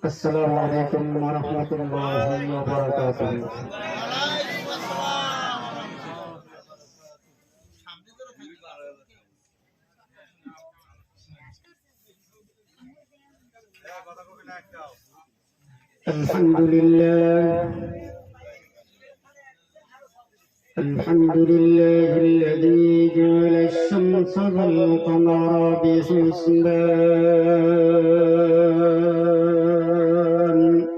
السلام عليكم ورحمة الله وبركاته. الحمد لله الذي جعل الشمس والقمر بحسبان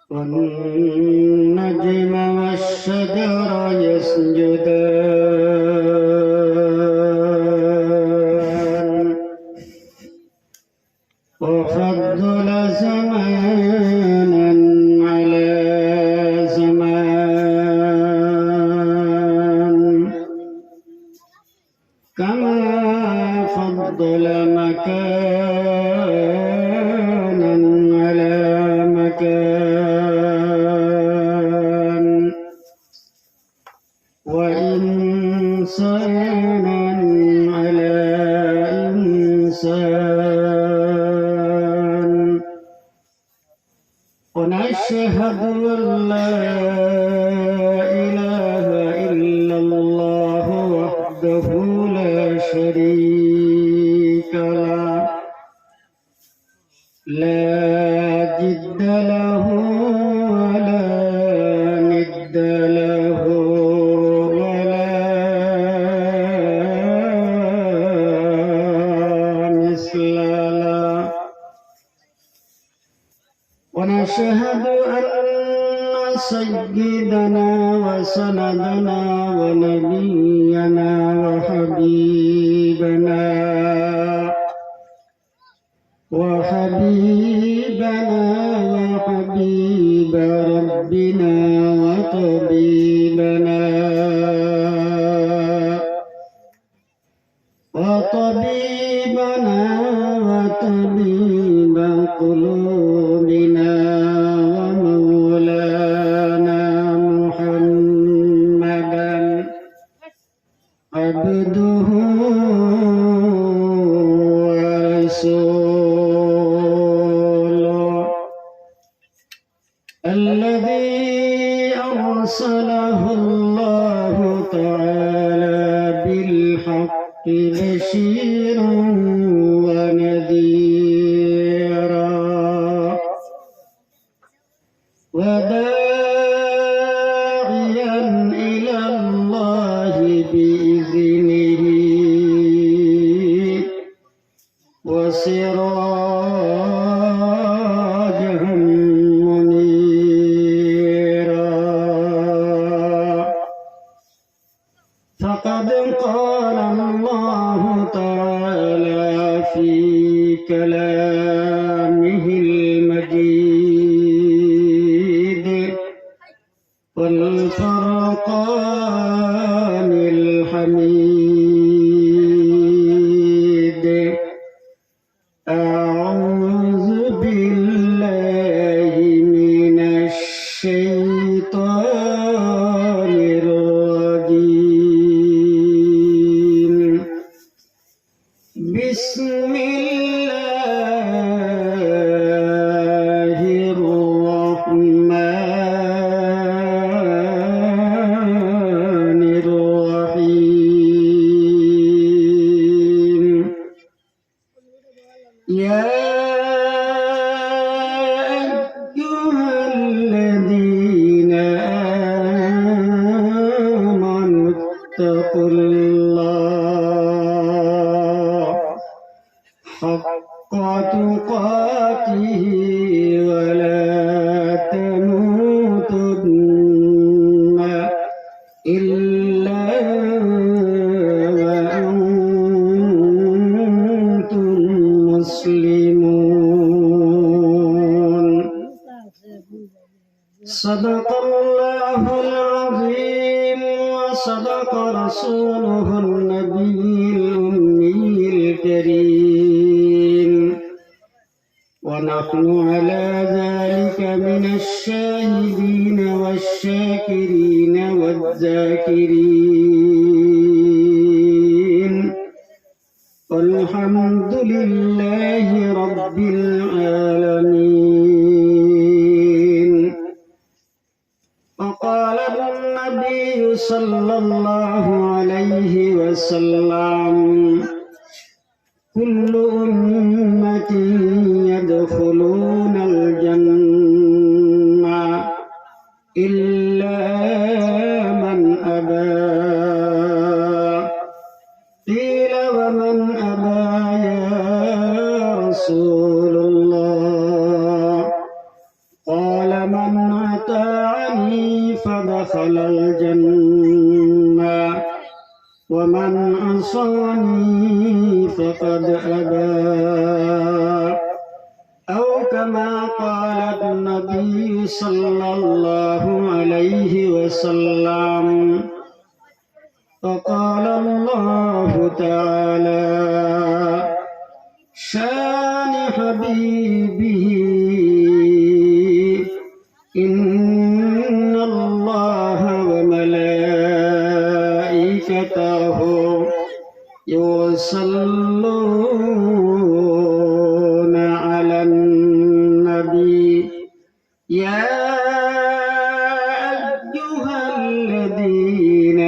والنجم والشجر يسجدان وفضل زمانا على زمان كما فضل مكانا على مكان وإنسانا على إنسان ونشهد أن لا إله إلا الله وحده لا شريك له لا جد له ولا ند له ولا مثل له ونشهد أن سيدنا وسندنا ونبينا وحبيبنا وحبيب ربنا وطبيبنا وطبيب قلوبنا ومولانا محمدا عبده ورسوله الذي أرسله الله تعالى بالحق بشيرا ونذيرا وداعيا إلى الله بإذنه وسراجا منيرا فقد قال الله تعالى في كلامه المجيد والفرقان الحميد أعوذ بالله من الشيطان الرجيم بسم الله الرحمن الرحيم يا أيها الذين آمنوا اتقوا الله حق تقاته ولا تموتن إلا وأنتم مسلمون صدق الله العظيم وصدق رسوله النبي الأمي الكريم ونحن على ذلك من الشاهدين والشاكرين والذاكرين والحمد لله رب العالمين. وقال النبي صلى الله عليه وسلم كل أمة يدخلون الجنة إلا من أبى. قيل ومن أبى يا رسول الله؟ قال من أطاعني فدخل الجنة ومن عصاني فقد أبى. أو كما قال النبي صلى الله عليه وسلم. وقال الله تعالى شان حبيبه إن الله وملائكته يصلون على النبي يا أيها الذين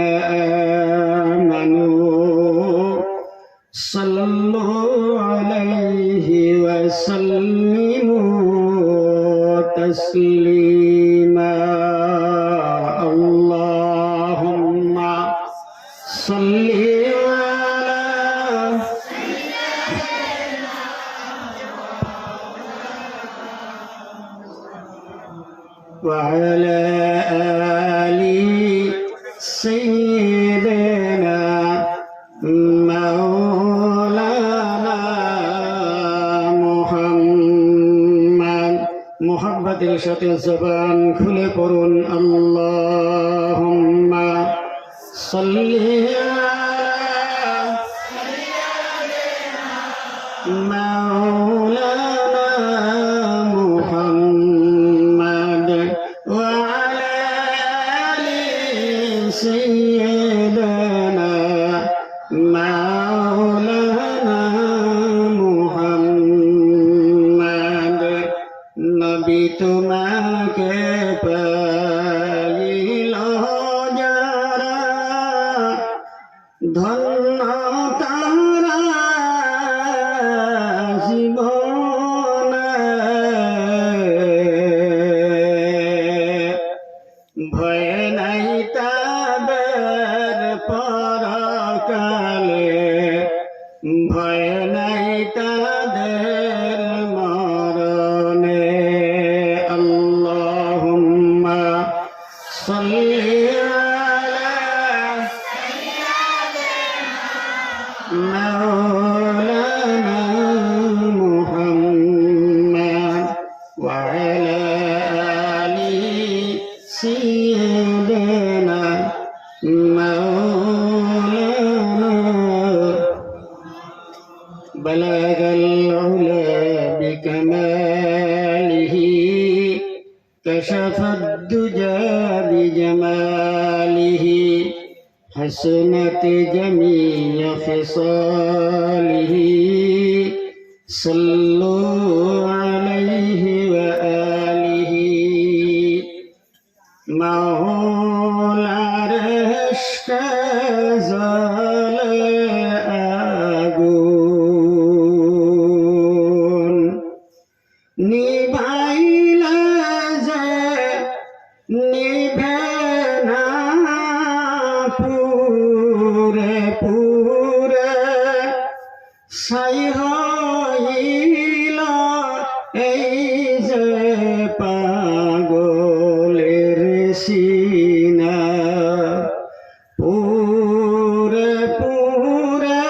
آمنوا صلوا عليه وسلموا تسليما. اللهم صل وعلى آل سيدنا مولانا محمد. محبতের সাথে জবান খুলে পড়ুন اللهم صل مولانا محمد وعلى آل سيدنا مولانا محمد. নবী তোমাকে পাইল যারা ধন্য তারা জীবনে ভয় নাই তাদের পরকালে, ভয় নাই তাদের মরণে। আল্লাহুম্মা সাল্লি আলা মাওলানা মুহাম্মদ ওয়া আলা আলি سيدنا مولانا. بلغ العلا بكماله كشف الدجى بجماله حسنت جميع خصاله صلوا عليه وآله. মাওলার ইশকে জ্বলে আগুন, নিভাইলে যে নিভে না পুরে পুরে, ছাই হইল এই যে পাগলের সিনা। পুরে পুরে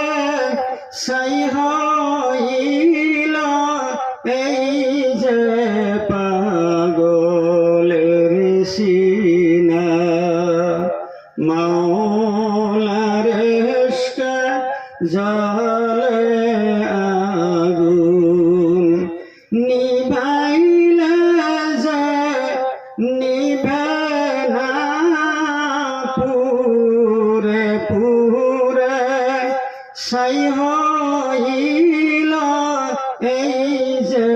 ছাই হইল এই যে পাগলের সিনা। মাওলার ইশকে জ্বলে আগুন, নিভাইলে যে নিভে না সাই হইল এই যে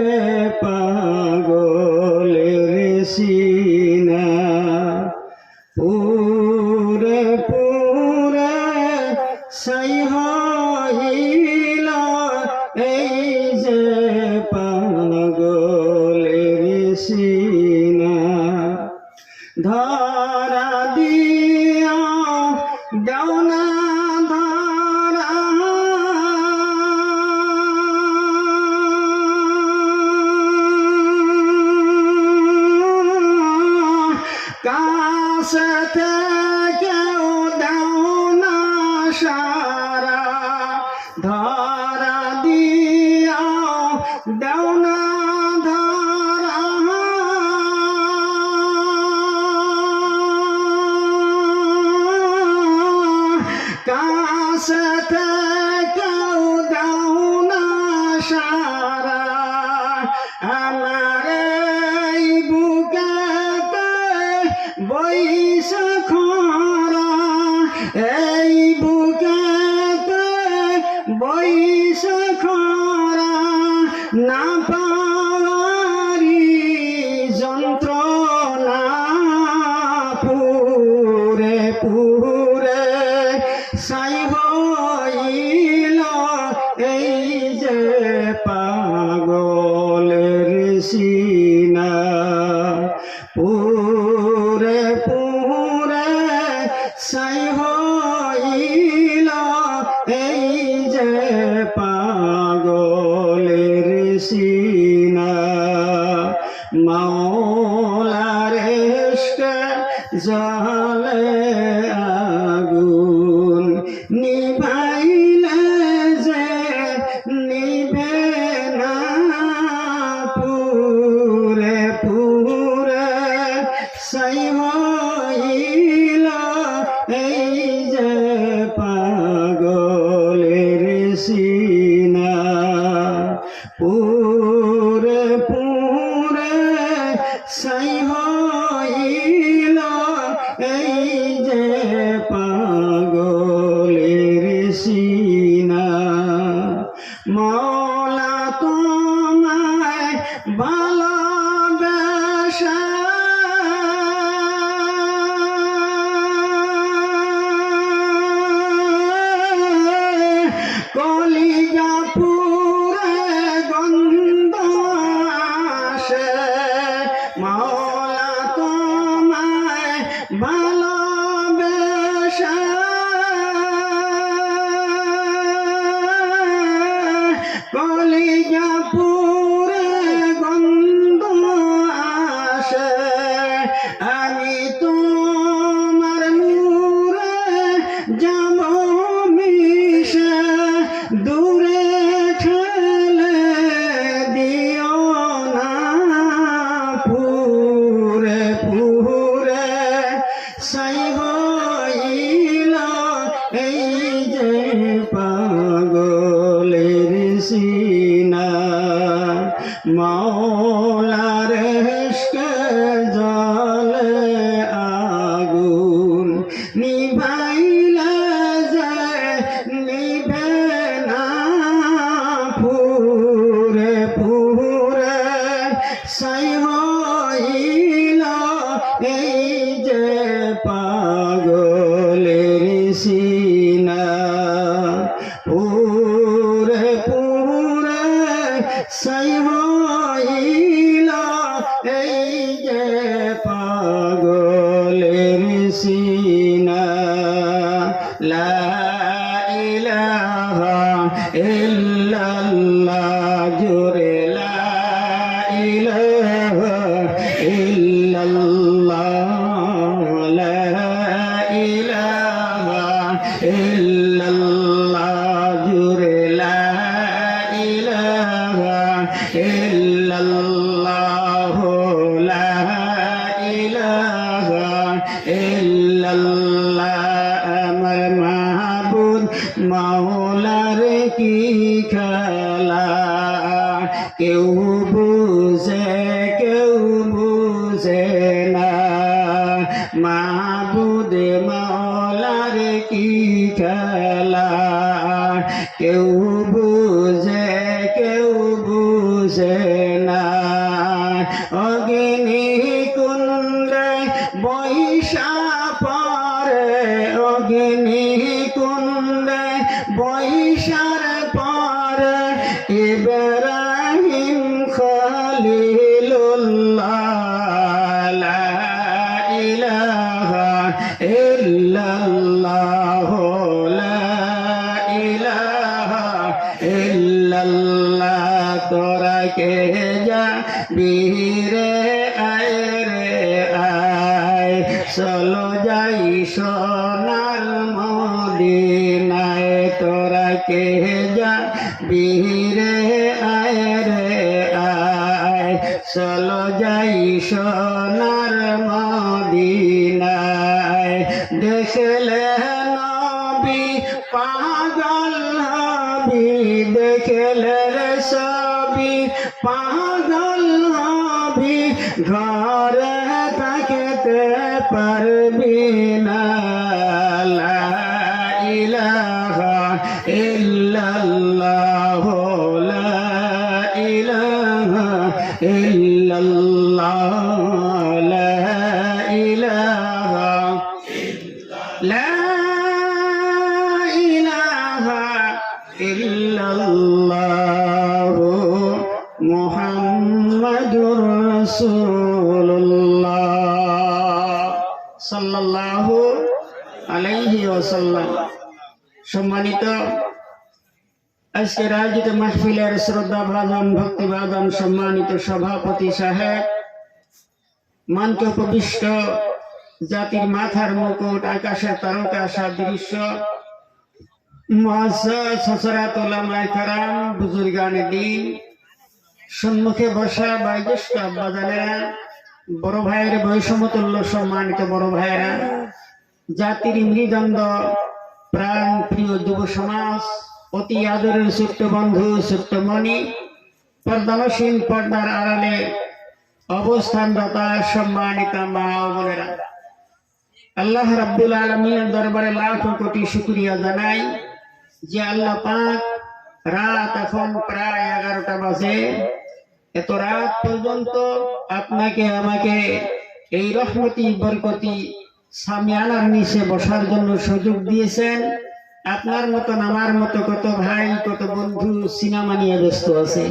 পাগলের সিনা পুরে পুরে সাই হইল এই যে পাগলের সিনা ধরা দিয়া দেওনা ধরা কাছে থেকেও দেওনা সারা ধরা দিয়া দেওনা কাছে থেকেও দাও না সারা আমার এই বুকেতে বইসা খরা এই বুকেতে বইসা খরা না পারি যন্ত্রণা পুরে পুরে সাই হইল এই যে পাগলের সিনা পুরে পুরে সাই হইল এই যে পাগলের সিনা মাওলার ইশকে জালে আগুন নিভাইলে যে নিভে না পুরে পুরে সাই হইল এই যে পাগলের সিনা পুরে পুরে সাই হইল এই যে পাগলের সিনা মওলা তোমায় ভালোবাসা কলিজা পুরে গন্ধ আসে মওলা তোমায় ভালোবাসা কলিজা পুরে গন্ধ আসে আমি তোমার নূরে যাব মিশে দূরে ঠেলে দিও না পুরে পুরে সাই হইল এই যে পাগলের সিনা মাওলার ইশকে জালে আগুন নিভাইলে যে নিভে না পুরে পুরে সাই হইল এই যে পাগলের সিনা পুরে পুরে সাই হইল এই যে পাগলের সিনা লা ইলাহা ইল্লাল্লাহ জোরে লা ইলাহা ইল্লাল্লাহ লা ইলাহা ইল্লাল্লাহ জোরে লা ইলাহা ইল্লাল্লাহ লা ইলাহা ইল্লাল্লাহ আমার মাহবুব মাওলার কি খেলা কেউ বুঝে না মাহবুব মাওলার কি খেলা অগ্নি কুণ্ডে বৈশা পরে অগ্নি কুণ্ডে বৈশার পরে ইব্রাহিম খলিলুল্লাহ লা ইলাহা ইল্লাল্লাহ লা ইলাহা ইল্লাল্লাহ তোরা কে যা বীরে আয় রে আয় চলো যাই সোনার মদিনায় তোরা কে যা বীরে আয় রে আয় চলো যাই সোনার মদিনায় দেখলে নবী পাগল হবি দেখলে সবই পাগল হবি ঘরে থাকতে পারবি না লা ইলাহা ইল্লাল্লাহ লা ইলাহা ইল্লাল্লাহ লা ইলাহা লা ইলাহা ইল্লাল্লাহ মুহাম্মাদুর রাসূলুল্লাহ সাল্লাল্লাহু আলাইহি ওয়াসাল্লাম। সম্মানিত আজকের আয়োজিত মাহফিলের শ্রদ্ধা ভাজন ভক্তি ভাজন সম্মানিত সভাপতি সাহেব, মঞ্চ উপবিষ্ট জাতির মাথার মুকুট আকাশের তারকা সাদৃশ্য মুআজ্জাজ হযরত উলামায়ে কেরাম বুজুর্গানে দ্বীন, সম্মুখে বসা বয়োজ্যেষ্ঠ আব্বাজানেরা, বড় ভাইয়ের বৈষমতুল্য সম্মানিত বড় ভাইয়েরা, জাতির মৃদন্দ প্রাণ প্রিয় যুব সমাজ, অতি আদরের ছোট্ট বন্ধু ছোট্টমণি, পর্দানসীন পর্দার আড়ালে অবস্থানরত সম্মানিত মা ও বোনেরা, আল্লাহ রাব্বুল আলামিনের দরবারে লাখ কোটি শুকরিয়া জানাই যে আল্লাহ পাক রাত এখন প্রায় 11টা বাজে, এত রাত পর্যন্ত আপনাকে আমাকে এই রহমতি বরকতি সামিয়ানার নিচে বসার জন্য সুযোগ দিয়েছেন। আপনার মতন আমার মতো কত ভাই কত বন্ধু সিনেমা নিয়ে ব্যস্ত আছে,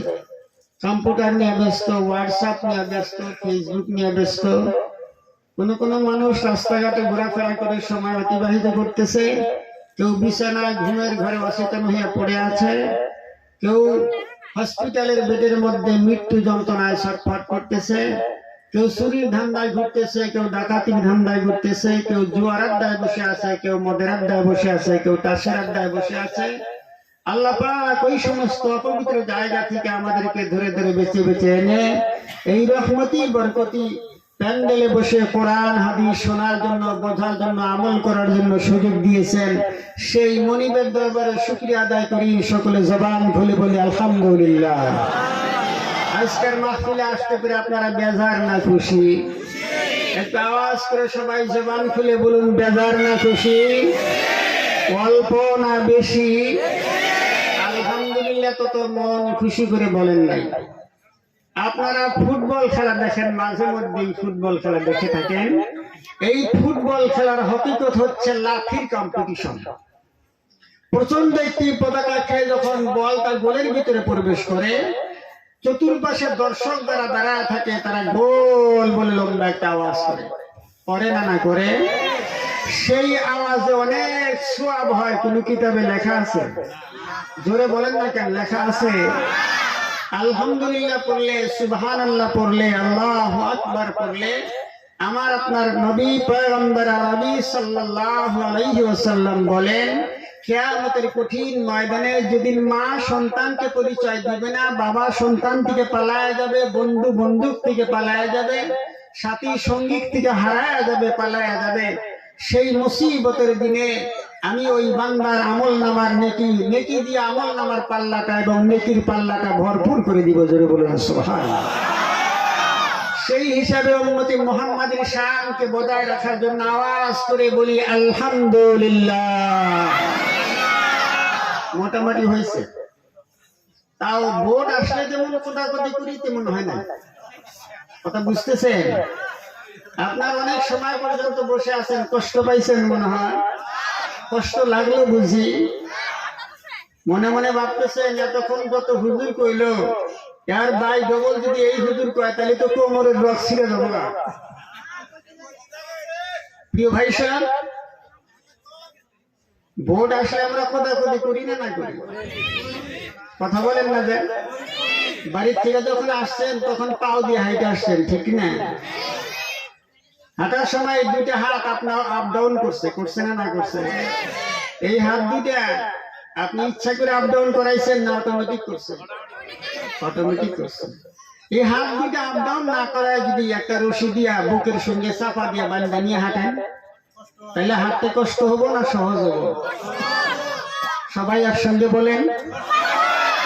কম্পিউটার নিয়ে ব্যস্ত, হোয়াটসঅ্যাপ নিয়ে ব্যস্ত, ফেসবুক নিয়ে ব্যস্ত, কোন মানুষ রাস্তাঘাটে ঘোরাফেরা করে সময় অতিবাহিত করতেছে, কেউ বিছানায় ঘুমের ঘরে অচেতন হয়ে পড়ে আছে, কেউ হসপিটালের বেডের মধ্যে মৃত্যু যন্ত্রণায় ছটফট করতেছে, কেউ চুরির ধান্দায় ঘুরতেছে, কেউ ডাকাতির ধান্দায় ঘুরতেছে, কেউ জুয়ার আড্ডায় বসে আছে, কেউ মদের আড্ডায় বসে আছে, কেউ তাসের আড্ডায় বসে আছে। আল্লাহ পাক ওই সমস্ত অপবিত্র জায়গা থেকে আমাদেরকে ধরে ধরে বেছে বেছে এনে এই রহমতি বরকতি প্যান্ডেলে বসে কোরআন হাদিস শোনার জন্য, বোঝার জন্য, আমল করার জন্য সুযোগ দিয়েছেন। সেই মনিবের দরবারে শুকরিয়া আদায় করি, সকলে জবান খুলে বলি আলহামদুলিল্লাহ। আজকের মাহফিলে আসতে পেরে আপনারা বেজার না খুশি? একটু আওয়াজ করে সবাই জবান খুলে বলুন, বেজার না খুশি? অল্প না বেশি? আলহামদুলিল্লাহ। তো মন খুশি করে বলেন নাই? আপনারা ফুটবল খেলা দেখেন, মাঝে মধ্যেই ফুটবল খেলা দেখে থাকেন। এই ফুটবল খেলার হকিকত হচ্ছে লাঠির কম্পিটিশন। প্রচন্ড একটি পতাকা খেয়ে যখন বল তার গোলের ভিতরে প্রবেশ করে, চতুর্পাশে দর্শক যারা দাঁড়ায় থাকে তারা গোল বলে লম্বা একটা আওয়াজ করে, করে না না করে? সেই আওয়াজে অনেক সোয়াব হয়। কোন কিতাবে লেখা আছে? জোরে বলেন না কেন? লেখা আছে আলহামদুলিল্লাহ পড়লে, সুবহানাল্লাহ পড়লে, আল্লাহু আকবার পড়লে আমার আপনার নবী পয়গম্বর আরবি সাল্লাল্লাহু আলাইহি ওয়াসাল্লাম বলেন, কিয়ামতের কঠিন ময়দানে যেদিন মা সন্তানকে পরিচয় দিবে না, বাবা সন্তান থেকে পালায়া যাবে, বন্ধু বন্দুক থেকে পালায়া যাবে, সাথী সঙ্গীত থেকে হারায়া যাবে, পালায়া যাবে, সেই মুসিবতের দিনে আমি ওই বান্দার আমল নামার নেকি দিয়ে আমল নামার পাল্লাটা এবং নেকির পাল্লাটা ভরপুর করে দিব। জোরে বলুন সুবহানাল্লাহ। সেই হিসাবে উম্মতি মুহাম্মাদের শানকে বজায় রাখার জন্য আওয়াজ করে বলি আলহামদুলিল্লাহ। মোটামুটি হয়েছে। তাও ভোট আসলে যেমন কোটাকুটি করি তেমন হয় না। কথা বুঝতেছেন? আপনার অনেক সময় পর্যন্ত বসে আছেন, কষ্ট পাইছেন মনে হয়, কষ্ট লাগলো বুঝি, মনে মনে ভাবতেছেন এতক্ষণ কত হুজুর কইলো, আর বাই ডবল যদি এই হুজুর কয় তাহলে তো কোমরের রক ছিঁড়ে দেবো না। প্রিয় ভাই সাহেব, ভোট আসলে আমরা খোদাখুদি করি না করি? কথা বলেন না যে? বাড়ির থেকে যখন আসছেন তখন পাও দিয়ে হাইটে আসছেন, ঠিক না? হাঁটার সময় দুইটা হাত আপনার আপ ডাউন করছে না করছে? এই হাত দুইটা আপনি ইচ্ছা করে আপ ডাউন করাইছেন না অটোমেটিক করছে? অটোমেটিক করছে। এই হাত দুইটা আপ ডাউন না করায় যদি একটা রশি দিয়া বুকের সঙ্গে চাপা দিয়া বান্ধা নিয়ে হাঁটেন, তাহলে হাঁটতে কষ্ট হবো না সহজ হবো? সবাই একসঙ্গে বলেন,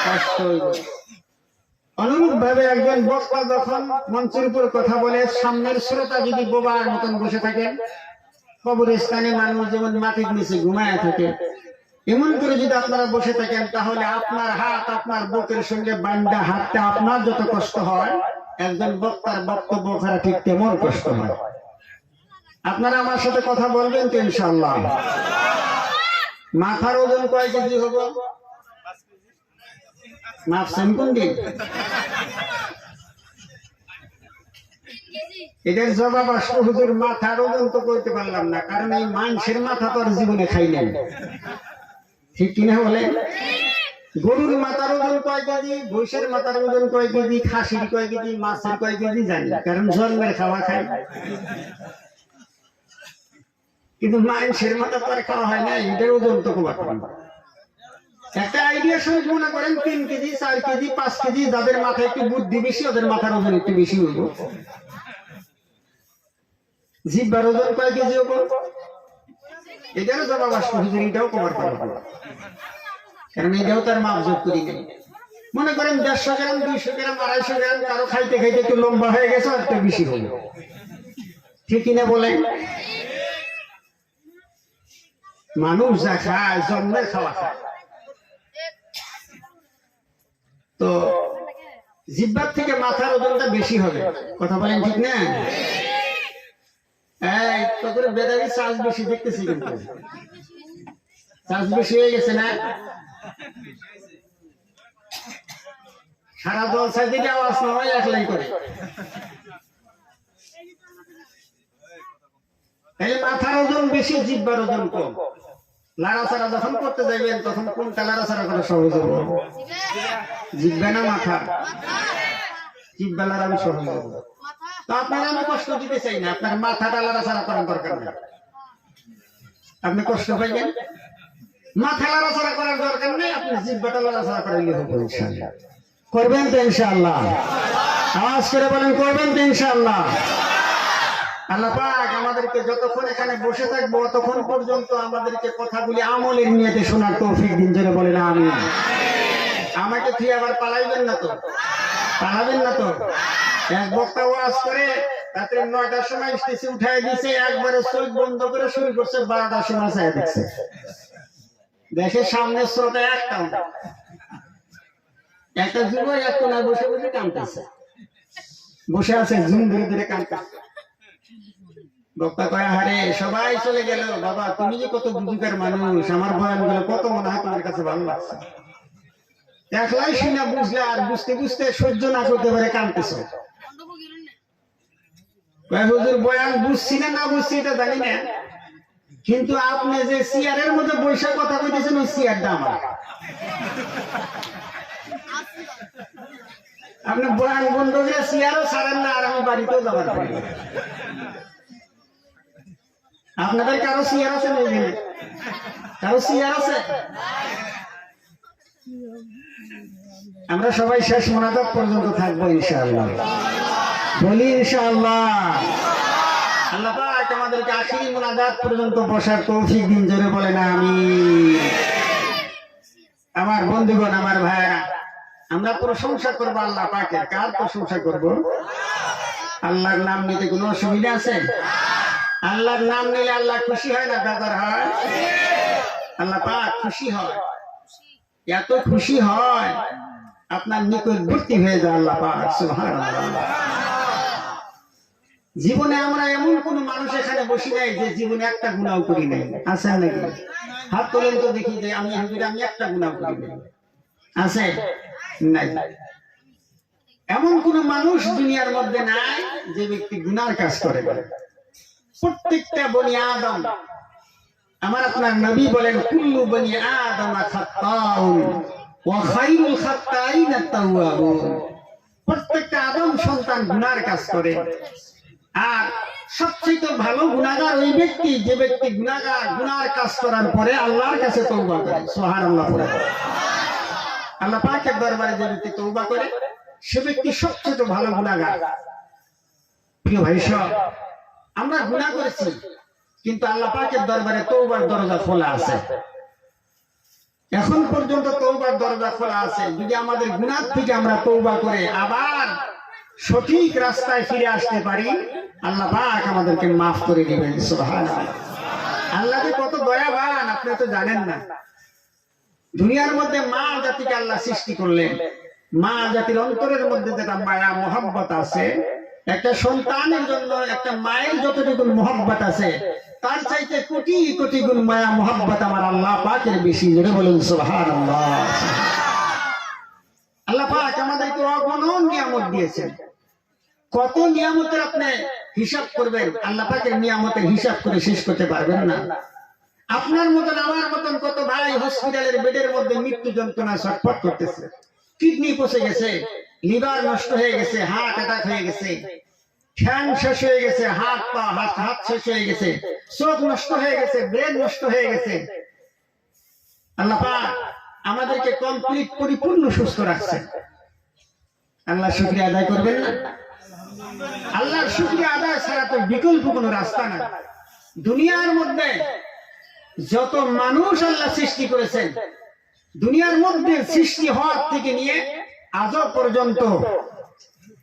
কষ্ট হইব। অনুরূপ ভাবে একজন বক্তা যখন মঞ্চের উপর কথা বলে, সামনের শ্রোতা যদি বোবার মতন বসে থাকেন, কবরস্থানে মানুষ যেমন মাটির নিচে ঘুমায় থাকে, এমন করে যদি আপনারা বসে থাকেন, তাহলে আপনার হাত আপনার বুকের সঙ্গে বান্ধা হাঁটতে আপনার যত কষ্ট হয়, একজন বক্তার বক্তব্য করা ঠিক তেমন কষ্ট হয়। আপনারা আমার সাথে কথা বলবেন তো ইনশাআল্লাহ? মাথার ওজন কয় কেজি হবো? মাপছেন কোন দিন? এদের জবাব আসলো হুজুর মাথার ওজন তো করতে পারলাম না, কারণ এই মানুষের মাথা তো আর জীবনে খাই নাই, ঠিক কিনা বলেন? গরুর মাথার ওজন কয় কেজি, ভৈষের মাথার ওজন কয় কেজি, খাসির কয় কেজি, মাছের কয় কেজি জানি, কারণ জন্মের খাওয়া খাই। কিন্তু মানুষের মাথা তো আর খাওয়া হয় না, এটার ওজন তো কমাতে পারবো। একটা আইডিয়া শুনে মনে করেন 3 কেজি 4 কেজি 5 কেজি, যাদের মাথায় একটু বুদ্ধি বেশি ওদের মাথার ওজন একটু বেশি হইব। জিহ্বার ওজন কয় কেজি হবো? এটারও জবাব আসবে হুজুর এটাও কভার পারবো, কারণ এটাও তার মাপজোক করি নেই। মনে করেন 150 গ্রাম 200 গ্রাম 250 গ্রাম, কারো খাইতে খাইতে একটু লম্বা হয়ে গেছে, আর একটু বেশি হলো, ঠিক কিনা বলেন? মানুষ যা খায় জন্মের খাওয়া খায়। তো জিহ্বার থেকে মাথার ওজনটা বেশি হবে, কথা বলেন ঠিক না? এই তো করে বেদাবি চার্জ বেশি দেখতেছি, কিন্তু চার্জ বেশি হয়ে গেছে না? সারা দল সাইডে আওয়াজ নয় একলাই করে, এই মাথার ওজন বেশি জিহ্বার ওজন কম। লাড়াচাড়া যখন করতে যাইবেন তখন কোনটা লাড়াচাড়া করা সহজ হবে? জিহ্বা না মাথা? জিহ্বা লাড়ানো সহজ হবে। তো আপনারা আমি কষ্ট দিতে চাই না, আপনার মাথাটা লাড়াচাড়া করার দরকার নেই। আপনি কষ্ট পাইবেন, মাথা লাড়াচাড়া করার দরকার নেই, আপনি জিহ্বাটা লাড়াচাড়া করাইলে হবে ইনশাআল্লাহ। করবেন তো ইনশাআল্লাহ? আওয়াজ করে বলেন, করবেন তো ইনশাআল্লাহ? আল্লাহ পাক আমাদেরকে যতক্ষণ এখানে বসে থাকবো ততক্ষণ পর্যন্ত আমাদেরকে কথাগুলি আমলের নিয়তে শোনার তৌফিক দিন, জোরে বলেন আমিন। আমাকে তুই আবার পালাইবেন না তো? পালাবেন না তো? এক বক্তা ওয়াজ করে রাত্রে 9টার সময় স্টেজে উঠাই দিয়েছে, একবারে চোখ বন্ধ করে শুরু করছে, 12টার সময় চাই দিচ্ছে। দেখে সামনে শ্রোতা একটাও না, একটা যুবক এক কোনায় বসে বসে কাঁদতেছে, বসে আছে ঝুম ধরে ধরে কাঁদতেছে। বক্তা কয়, আরে সবাই চলে গেল, বাবা তুমি যে কত বুঝুকের মানুষ, আমার বয়ান গুলো কত মনে হয় তোমার কাছে ভালো লাগছে, একলাই শুনে বুঝলে আর বুঝতে বুঝতে সহ্য না করতে পারে কাঁদতেছ। হুজুর বয়ান বুঝছি না বুঝছি এটা জানি না, কিন্তু আপনি যে চেয়ারের মধ্যে বৈশাখ কথা কইতেছেন ওই চেয়ারটা আমার। আপনি বয়ান বন্ধ করে চেয়ারও ছাড়েন না, আর আমি বাড়িতেও যাবার পারি। আপনাদের কারো চেয়ার আছে না? এখানে কারো চেয়ার আছে? আমরা সবাই শেষ মোনাজাত পর্যন্ত থাকবো ইনশাআল্লাহ, বলি ইনশাআল্লাহ। আল্লাহ পাক আমাদেরকে আখিরি মোনাজাত পর্যন্ত বসার তৌফিক দিন, জোরে বলেন আমিন। আমার বন্ধুগণ, আমার ভাইরা, আমরা প্রশংসা করবো আল্লাহ পাকের। কার প্রশংসা করব? আল্লাহর নাম নিতে কোনো অসুবিধা আছে? আল্লাহর নাম নিলে আল্লাহ খুশি হয় না বেজার হয়? আল্লাহ পাক খুশি হয়, এত খুশি হয় আপনার নিকটবর্তী হয়ে যায় আল্লাহ পাক, সুবহানাল্লাহ। জীবনে আমরা এমন কোন মানুষ এখানে বসি নাই যে জীবনে একটা গুনাহ করি নাই, আছে নাকি? হাত তোলেন তো দেখি যে আমি একটা গুনাহ করি নাই, আছে নাই? এমন কোন মানুষ দুনিয়ার মধ্যে নাই যে ব্যক্তি গুনার কাজ করে। প্রত্যেকটা বনি আদম, আমার আপনার নবী বলেন কুল্লু বনি আদম খাত্তাউন ওয়া খায়রুল খাত্তাইনা তাওয়াবুন। প্রত্যেকটা আদম সন্তান গুনার কাজ করে, আর সবচেয়ে ভালো গুনাহগার ওই ব্যক্তি যে ব্যক্তি গুনার কাজ করার পরে আল্লাহর কাছে তওবা করে। সুবহানাল্লাহ পড়ে। আল্লাহ পাকের দরবারে যে ব্যক্তি তওবা করে সে ব্যক্তি সবচেয়ে ভালো গুনাহগার। প্রিয় ভাই সব, আমরা গুনাহ করেছি কিন্তু আল্লাহ পাকের দরবারে তওবার দরজা খোলা আছে। এখন পর্যন্ত তওবার দরজা খোলা আছে। যদি আমাদের গুনাহ থেকে আমরা তওবা করে আবার সঠিক রাস্তায় ফিরে আসতে পারি, আল্লাহ পাক আমাদেরকে মাফ করে দিবেন। সুবহানাল্লাহ। আল্লাহ যে কত দয়াবান আপনি তো জানেন না। দুনিয়ার মধ্যে মা জাতিকে আল্লাহ সৃষ্টি করলেন, মা জাতির অন্তরের মধ্যে যেটা মায়া মহব্বত আছে, একটা সন্তানের জন্য একটা মায়ের যতটুকু মহব্বত আছে তার চাইতে কোটি কোটি গুণ মায়া মহব্বত আমার আল্লাহ পাকের বেশি। জোরে বলুন সুবহানাল্লাহ। আল্লাহ পাক আমাদেরকে অগণন নিয়ামত দিয়েছেন। কত নিয়ামতের আপনি হিসাব করবেন, আল্লাহ পাকের নিয়ামতের হিসাব করে শেষ করতে পারবেন না। আপনার মতন আমার মতন কত ভাই হসপিটালের বেডের মধ্যে মৃত্যু যন্ত্রণা ছটফট করতেছে, কিডনি পচে গেছে, লিভার নষ্ট হয়ে গেছে, হার্ট অ্যাটাক হয়ে গেছে, ঠ্যাং শেষ হয়ে গেছে, হাত শেষ হয়ে গেছে, চোখ নষ্ট হয়ে গেছে, ব্রেন নষ্ট হয়ে গেছে। আল্লাহ পাক আমাদেরকে কমপ্লিট পরিপূর্ণ সুস্থ রাখছেন। আল্লাহ শুকরিয়া আদায় করবেন না? আল্লাহর শুকরিয়া আদায় ছাড়া তো বিকল্প কোনো রাস্তা নাই। দুনিয়ার মধ্যে যত মানুষ আল্লাহ সৃষ্টি করেছেন, দুনিয়ার মধ্যে সৃষ্টি হওয়ার থেকে নিয়ে আজও পর্যন্ত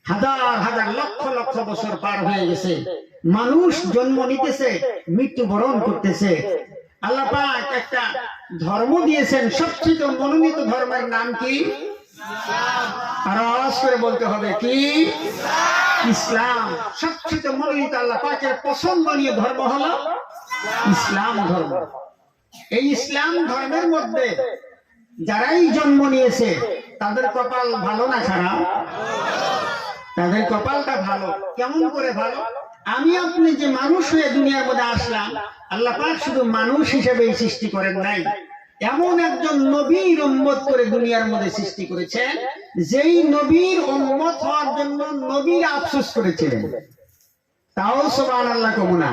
হাজার হাজার লক্ষ লক্ষ বছর পার হয়ে গেছে। মানুষ জন্ম নিতেছে, মৃত্যুবরণ করতেছে। আল্লাহ পাক একটা ধর্ম দিয়েছেন, সবচেয়ে মনোনীত ধর্মের নাম কি? আর আওয়াজ করে বলতে হবে কি? ইসলাম। সবচেয়ে মনোনীত আল্লাহ পাকের পছন্দনীয় ধর্ম হলো ইসলাম ধর্ম। এই ইসলাম ধর্মের মধ্যে যারাই জন্ম নিয়েছে তাদের কপাল ভালো না খারাপ? তাদের কপালটা ভালো। কেমন করে ভালো? আমি আপনি যে মানুষ হয়ে দুনিয়ার মধ্যে আসলাম, আল্লাহ পাক শুধু মানুষ হিসেবেই সৃষ্টি করেন নাই, এমন একজন নবীর উম্মত করে দুনিয়ার মধ্যে সৃষ্টি করেছেন, যেই নবীর উম্মত হওয়ার জন্য নবীর আফসোস করেছিলেন। তাও সুবহানাল্লাহ কমু না?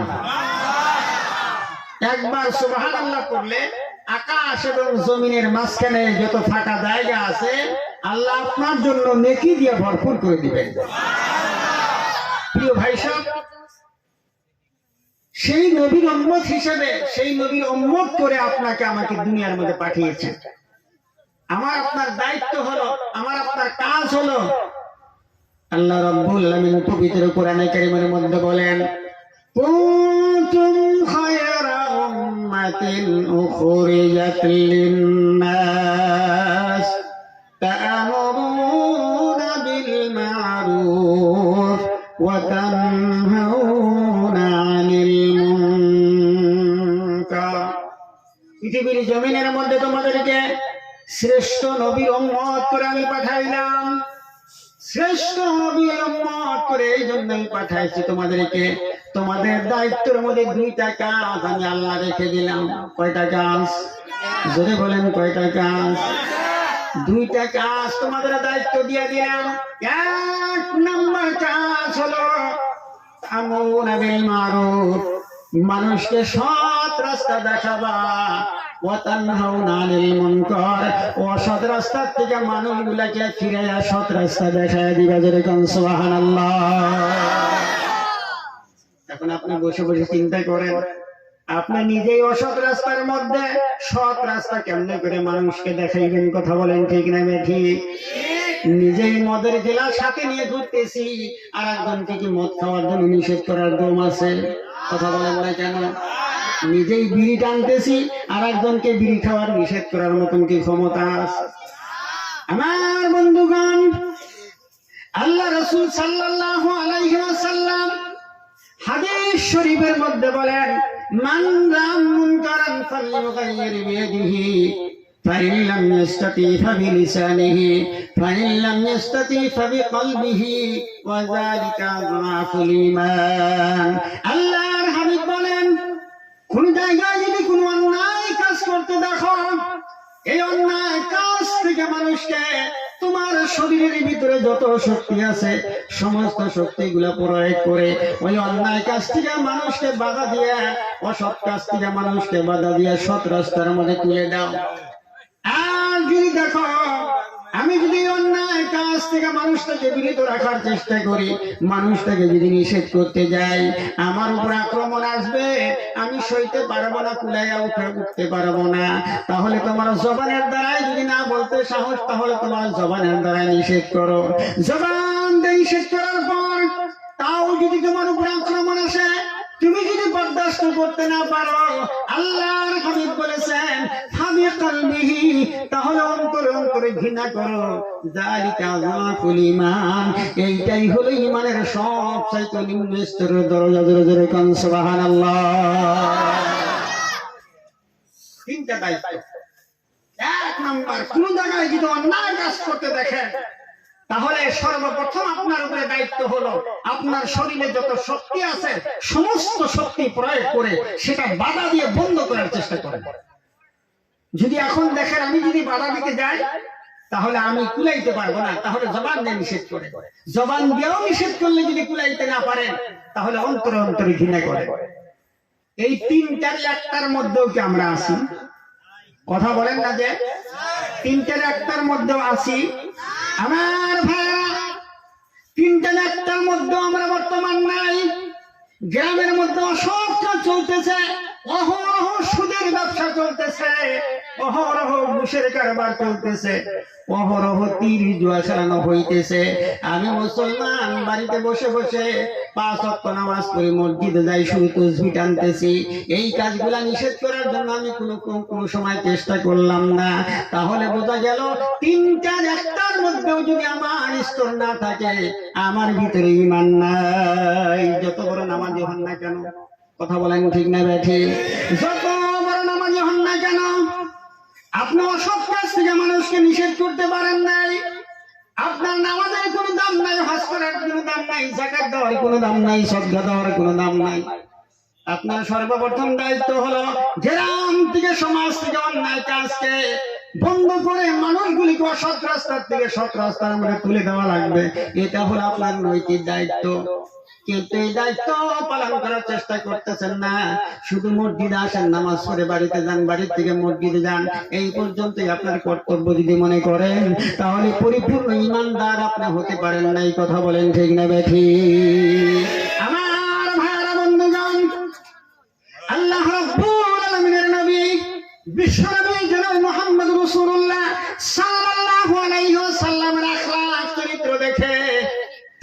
একবার সুবহানাল্লাহ করলে আকাশ এবং জমিনের মাঝখানে যত ফাঁকা জায়গা আছে আল্লাহ আপনার জন্য নেকি দিয়ে ভরপুর করে দিবেন। প্রিয় ভাই সব, সেই নবীর উম্মত হিসেবে, সেই নবীর উম্মত করে আপনাকে আমাকে দুনিয়ার মধ্যে পাঠিয়েছেন। আমার আপনার দায়িত্ব হলো, আমার আপনার কাজ হলো, আল্লাহ রাব্বুল আলামিন পবিত্র কোরআনে কারীমের মধ্যে বলেন, কুনতুম খায়রা উম্মাতিন উখরিজাত লিন-নাস তা'মুরুনা বিল মা'রুফ ওয়া তানহাউনা আনিল মুনকার। পৃথিবীর জমিনের মধ্যে তোমাদেরকে শ্রেষ্ঠ নবীর উম্মত করে আমি পাঠাইলাম। শ্রেষ্ঠ নবীর উম্মত করে এই জন্যই পাঠাইছি তোমাদেরকে। তোমাদের দায়িত্বের মধ্যে দুইটা কাজ আমি আল্লাহ রেখে দিলাম। কয়টা কাজ? জোরে বলেন, কয়টা কাজ? দুইটা কাজ তোমাদের দায়িত্ব দিয়ে দিলাম। এক নম্বর কাজ হলো আমরুনা বিল মারুফ, মানুষকে সৎ রাস্তা দেখাবা, ওয়া তানহাউনা আনিল মুনকার, অসৎ রাস্তা থেকে মানুষগুলোকে ফিরাইয়া সৎ রাস্তা দেখায় দিবা। যেরকম সুবহানাল্লাহ। এখন আপনি বসে বসে চিন্তা করেন, আপনি নিজেই অসৎ রাস্তার মধ্যে সৎ রাস্তা কেমনে করে মানুষকে দেখাইবেন? কথা বলেন ঠিক না ঠিক? নিজেই মদের গেলাস সাথে নিয়ে ঘুরতেছি, আর একজনকে কি মদ খাওয়ার জন্য নিষেধ করার দম আছে? কথা বলেন না কেন? নিজেই বিড়ি টানতেছি, আর একজনকে বিড়ি খাওয়ার নিষেধ করার মতন কি ক্ষমতা আছে? আমার বন্ধুগণ, আল্লাহ রাসূল সাল্লাল্লাহু আলাইহি ওয়াসাল্লাম শরীফের মধ্যে বলেন মান রাম মুনকারান ফালইউগাইয়ির বিয়াদিহি فإن لم يستطع فبلسانه فإن لم يستطع فبقلبه وذلك أضعف الإيمان আল্লাহর হাবিব বলেন কোন জায়গায় যদি কোনো অন্যায় কাজ করতে দেখো এই অন্যায় কাজ থেকে মানুষকে তোমার শরীরের ভিতরে যত শক্তি আছে সমস্ত শক্তিগুলো প্রয়োগ করে ওই অন্যায় কাজ থেকে মানুষকে বাধা দিয়ে অসৎ কাজ থেকে মানুষকে বাধা দিয়ে সৎ রাস্তার মধ্যে তুলে দাও। আর যদি দেখো আমি যদি অন্যায় কাজ থেকে মানুষটাকে বিরত রাখার চেষ্টা করি, মানুষটাকে যদি নিষেধ করতে যাই, আমার উপর আক্রমণ আসবে, আমি সইতে পারবো না, কুলাইয়া উঠতে পারবো না। তাহলে তোমার জবানের দ্বারাই যদি না বলতে সাহস, তাহলে তোমার জবানের দ্বারাই নিষেধ করো। জবান দিয়ে নিষেধ করার পর তাও যদি তোমার উপর আক্রমণ আসে, তুমি যদি বরদাস্ত করতে না পারো, আল্লাহর হাবিব বলেছেন ফাবিকালবিহি, তাহলে অন্তরে অন্তরে ঘৃণা করো। যালিকা আযাফুল ঈমান, এইটাই হলো ঈমানের সবচেয়ে নিম্ন স্তরের দরজা। জোরে জোরে কান সুবহানাল্লাহ। তিনটা দায়িত্ব। এক নাম্বার, কোন জায়গায় যদি অন্যায় কাজ করতে দেখেন, তাহলে সর্বপ্রথম আপনার উপরে দায়িত্ব হলো আপনার শরীরে যত শক্তি আছে সমস্ত শক্তি প্রয়োগ করে সেটা বাধা দিয়ে বন্ধ করার চেষ্টা করেন। যদি এখন দেখেন আমি যদি বাধা দিতে যাই তাহলে আমি কুলাইতে পারবো না, তাহলে জবান দিয়ে নিষেধ করে। জবান দিয়েও নিষেধ করলে যদি কুলাইতে না পারেন, তাহলে অন্তরে অন্তরে ঘৃণা করে। এই তিনটার একটার মধ্যেও কি আমরা আছি? কথা বলেন না যে তিনটার একটার মধ্যেও আছি? আমার ভাইরা, তিনটা একটার মধ্যে আমরা বর্তমান নাই। গ্রামের মধ্যে অসৎটা চলতেছে, অহরহ সুদের ব্যবসা চলতেছে, অহরহ ঘুষের কারবার চলতেছে, অহরহ তীর জুয়া চালানো হইতেছে। আমি মুসলমান বাড়িতে বসে বসে 5 ওয়াক্ত নামাজ পড়ে মসজিদে যাই, শুধু তাসবিহ টানতেছি। এই কাজগুলা নিষেধ করার জন্য আমি কোনো সময় চেষ্টা করলাম না। তাহলে বোঝা গেল তিনটার একটার মধ্যেও যদি আমার স্তর না থাকে, আমার ভিতরে ঈমান নাই। যত বড় নামাজি হন না কেন, কথা বলেন ঠিক না ব্যাঠি, যত বড় নামাজি হন না কেন, আপনি অসৎ কাজ থেকে মানুষকে নিষেধ করতে পারেন নাই। আপনার নামাজের কোনো দাম নাই, হজ করার কোনো দাম নাই, যাকাত দেওয়ার কোনো দাম নাই, সদকা দেওয়ার কোনো দাম নাই। আপনার সর্বপ্রথম দায়িত্ব হলো গ্রাম থেকে সমাজ থেকে অন্যায় কাজকে বন্ধ করে মানুষগুলিকে অসৎ রাস্তার থেকে সৎ রাস্তার মধ্যে তুলে দেওয়া লাগবে। এটা হলো আপনার নৈতিক দায়িত্ব। কিন্তু এই দায়িত্ব পালন করার চেষ্টা করতেছেন না। শুধু মসজিদে আসেন, নামাজ পড়ে বাড়িতে যান, বাড়ির থেকে মসজিদে যান, এই পর্যন্তই আপনার কর্তব্য যদি মনে করেন, তাহলে পরিপূর্ণ ঈমানদার আপনি হতে পারেন না। এই কথা বলেন ঠিক না বেঠি? আমার ভাইরা বন্ধুগণ, আল্লাহ রাব্বুল আলামিনের নবী বিশ্বনবী জনাব মুহাম্মদ রাসূলুল্লাহ সাল্লাল্লাহু আলাইহি ওয়াসাল্লামের আখলাক চরিত্র দেখে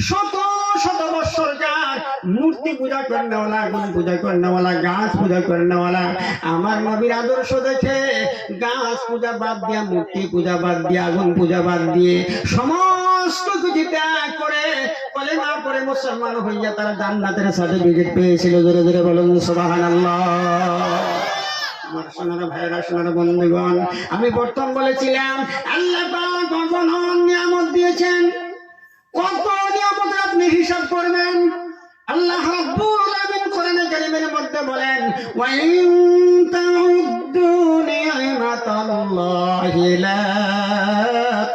শত শত বছর যার মূর্তি পূজা করনেওয়ালা, আগুন পূজা করনেওয়ালা, গাছ পূজা করনেওয়ালা আমার নবীর আদর্শ দেখে গাছ পূজা বাদ দিয়া, মূর্তি পূজা বাদ দিয়া, আগুন পূজা বাদ দিয়ে সমস্ত কিছু ত্যাগ করে কলেমা পড়ে মুসলমান হইয়া তারা জান্নাতের সার্টিফিকেট পেয়েছিল। জোরে জোরে বলুন সুবহানাল্লাহ। আমার সোনারা ভাইরা, সোনারা বন্ধুগণ, আমি প্রথম বলেছিলাম আল্লাহ পাক অগণন নিয়ামত দিয়েছেন। কত নিয়ামতের আপনি হিসাব করবেন? আল্লাহ রাব্বুল আলামিন কোরআনে কারীমের মধ্যে বলেন ওয়া ইন তাউদ্দু নি'মাতাল্লাহি লা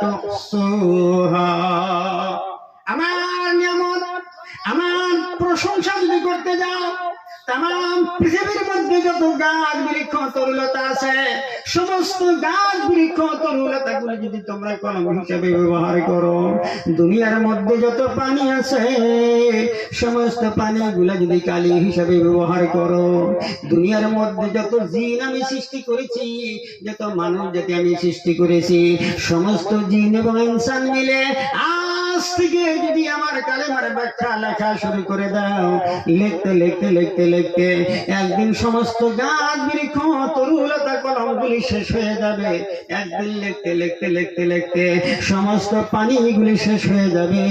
তুহসুহা। আমার নিয়ামত, আমার প্রশংসা যদি করতে যাও, তাম পৃথিবীর মধ্যে যত গাছ বৃক্ষ তরুলতা আছে, সমস্ত গাছ বৃক্ষ তরুলতা গুলো যদি তোমরা কলম হিসেবে ব্যবহার করো, দুনিয়ার মধ্যে যত পানি আছে সমস্ত পানি গুলা যদি কালি হিসেবে ব্যবহার করো, দুনিয়ার মধ্যে যত জিন আমি সৃষ্টি করেছি, যত মানব জাতি আমি সৃষ্টি করেছি, সমস্ত জিন এবং ইনসান মিলে আজ আজ থেকে যদি আমার কালেমার ব্যাখ্যা লেখা শুরু করে দাও, লিখতে লিখতে লিখতে লিখতে একদিন সমস্ত গাছ বৃক্ষ তরুলতা কলমগুলি শেষ হয়ে যাবে। একদিন লিখতে লিখতে লিখতে লিখতে সমস্ত পানিগুলি শেষ হয়ে যাবে।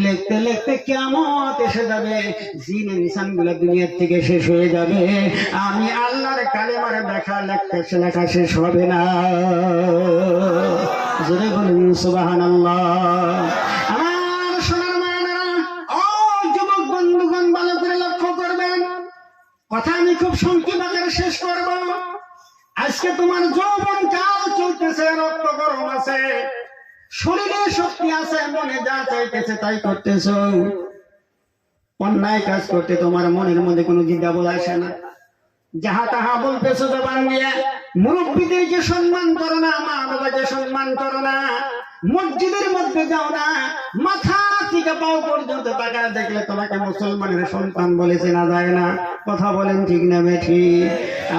লিখতে লিখতে কিয়ামত এসে যাবে, জিন ইনসানগুলো দুনিয়ার থেকে শেষ হয়ে যাবে। আমি আল্লাহর কালেমার ব্যাখ্যা লেখা শেষ হবে না। জোরে বলুন সুবহানাল্লাহ। আমার সোনার মায়েরা, ও যুবক বন্ধুগণ, ভালো করে লক্ষ্য করবেন, কথা আমি খুব সংক্ষিপ্ত আকারে শেষ করব। আজকে তোমার যৌবন কাল চলতেছে, রক্ত গরম আছে, শরীরে শক্তি আছে, মনে যা চাইতেছে তাই করতেছো। অন্যায় কাজ করতে তোমার মনের মধ্যে কোনো দ্বিধাবোধ আসে না, যাহা তাহা বলতেছো জবান দিয়ে। মুরব্বীদেরকে সম্মান করো না, মা বাবাকে সম্মান করো না, মসজিদের মধ্যে যাও না, মাথা থেকে পাও পর্যন্ত টাকা দেখলে তোমাকে মুসলমানের সন্তান বলে চেনা যায় না। কথা বলেন ঠিক না বেঠি?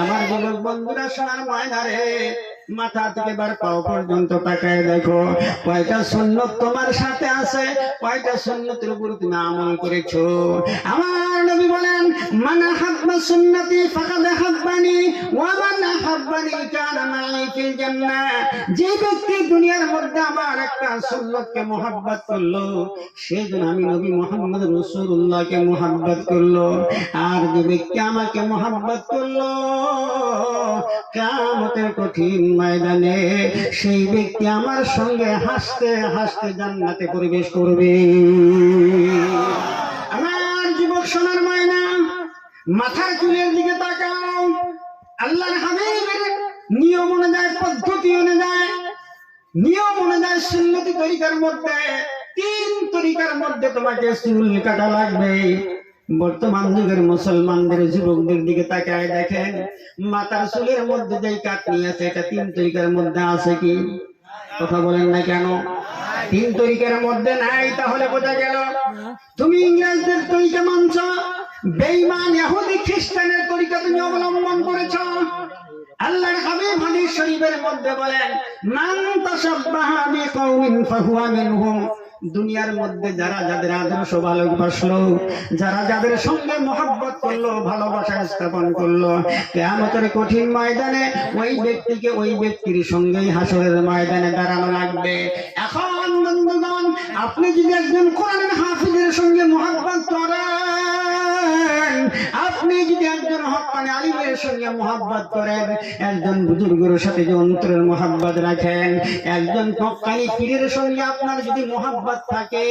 আমার যুবক বন্ধুরা, সোনার ময়না রে, মাথা থেকে বার পাও পর্যন্ত তাকায় দেখো, কয়টা সুন্নত তোমার সাথে আছে, কয়টা সুন্নতের উপর তুমি আমল করেছো। আমার নবী বলেন, মান হাব্বা সুন্নতি ফাকাদ হাব্বানি ওয়া মান হাব্বানি কানা মাই ফিল জান্নাহ। যে ব্যক্তি দুনিয়ার মধ্যে আমার একটা সুন্নতকে মুহাব্বত করলো, সেজন্য আমি নবী মুহাম্মদ রাসূলুল্লাহকে মুহাব্বত করলো। আর যে ব্যক্তি আমাকে মুহাব্বত করলো, কিয়ামতের কঠিন ময়দানে সেই ব্যক্তি আমার সঙ্গে হাসতে হাসতে জান্নাতে প্রবেশ করবে। আমার যুবক সোনার ময়না, মাথার চুলের দিকে তাকাও। আল্লাহর হাবিবের নিয়ম অনুযায়ী, পদ্ধতি অনুযায়ী, নিয়ম অনুযায়ী সুন্নতি তরিকার মধ্যে 3 তরিকার মধ্যে তোমাকে চুল কাটা লাগবে। বর্তমান যুগের মুসলমানদের যুবকদের দিকে তাকায় দেখেন, মাথার চুলের মধ্যে যেই কাটনি আছে, এটা 3 তরিকার মধ্যে আছে কি? কথা বলেন না কেন? 3 তরিকার মধ্যে নাই। তাহলে বোঝা গেল তুমি ইংরেজদের তরিকা মানছ, বেঈমান ইহুদি খ্রিস্টানের তরিকা তুমি অবলম্বন করেছ। আল্লাহর হাবিব হাদিস শরীফের মধ্যে বলেন, মান তাশাব্বাহা বিকাউমিন ফাহুয়া মিনহুম। দুনিয়ার মধ্যে যারা যাদের আদর্শ ভালোবাসলো, যারা যাদের সঙ্গে মহব্বত করলো, ভালোবাসা স্থাপন করলো, কিয়ামতের কঠিন ময়দানে ওই ব্যক্তিকে ওই ব্যক্তির সঙ্গেই হাসরের ময়দানে দাঁড়ানো লাগবে। এখন বন্ধুগণ, আপনি যদি একজন কোরআনের হাফিজের সঙ্গে মহব্বত করেন, আপনি যদি একজন হক্কানি আলিমের সঙ্গে মহব্বত করেন, একজন বুজুর্গের সাথে যে অন্তরের মহব্বত রাখেন, একজন হক্কানি পীরের সঙ্গে আপনার যদি মহব্বত থাকে,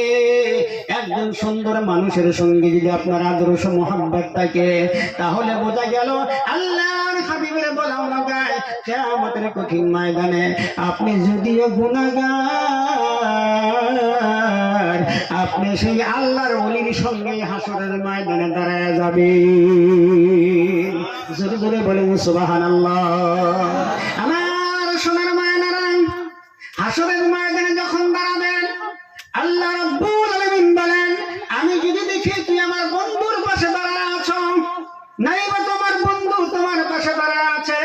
একজন সুন্দর মানুষের সঙ্গে যদি আপনার আদর্শ মহব্বত থাকে, তাহলে বোঝা গেল আল্লাহর হাবিবের বলা অনুযায়ী কিয়ামতের কঠিন ময়দানে আপনি যদিও গুনাহগার, আপনি সেই আল্লাহর ওলির সঙ্গে হাসরের ময়দানে দাঁড়ায় যাবেন। জোরে জোরে বলেন সুবহানাল্লাহ। আমার সোনার ময়নারা, হাসরের ময়দানে যখন দাঁড়াবেন, আল্লাহ রাব্বুল আলামিন বলেন, আমি যদি দেখি তুই আমার বন্ধুর পাশে দাঁড়ায় আছো, নাইবা তোমার বন্ধু তোমার পাশে দাঁড়ায় আছে,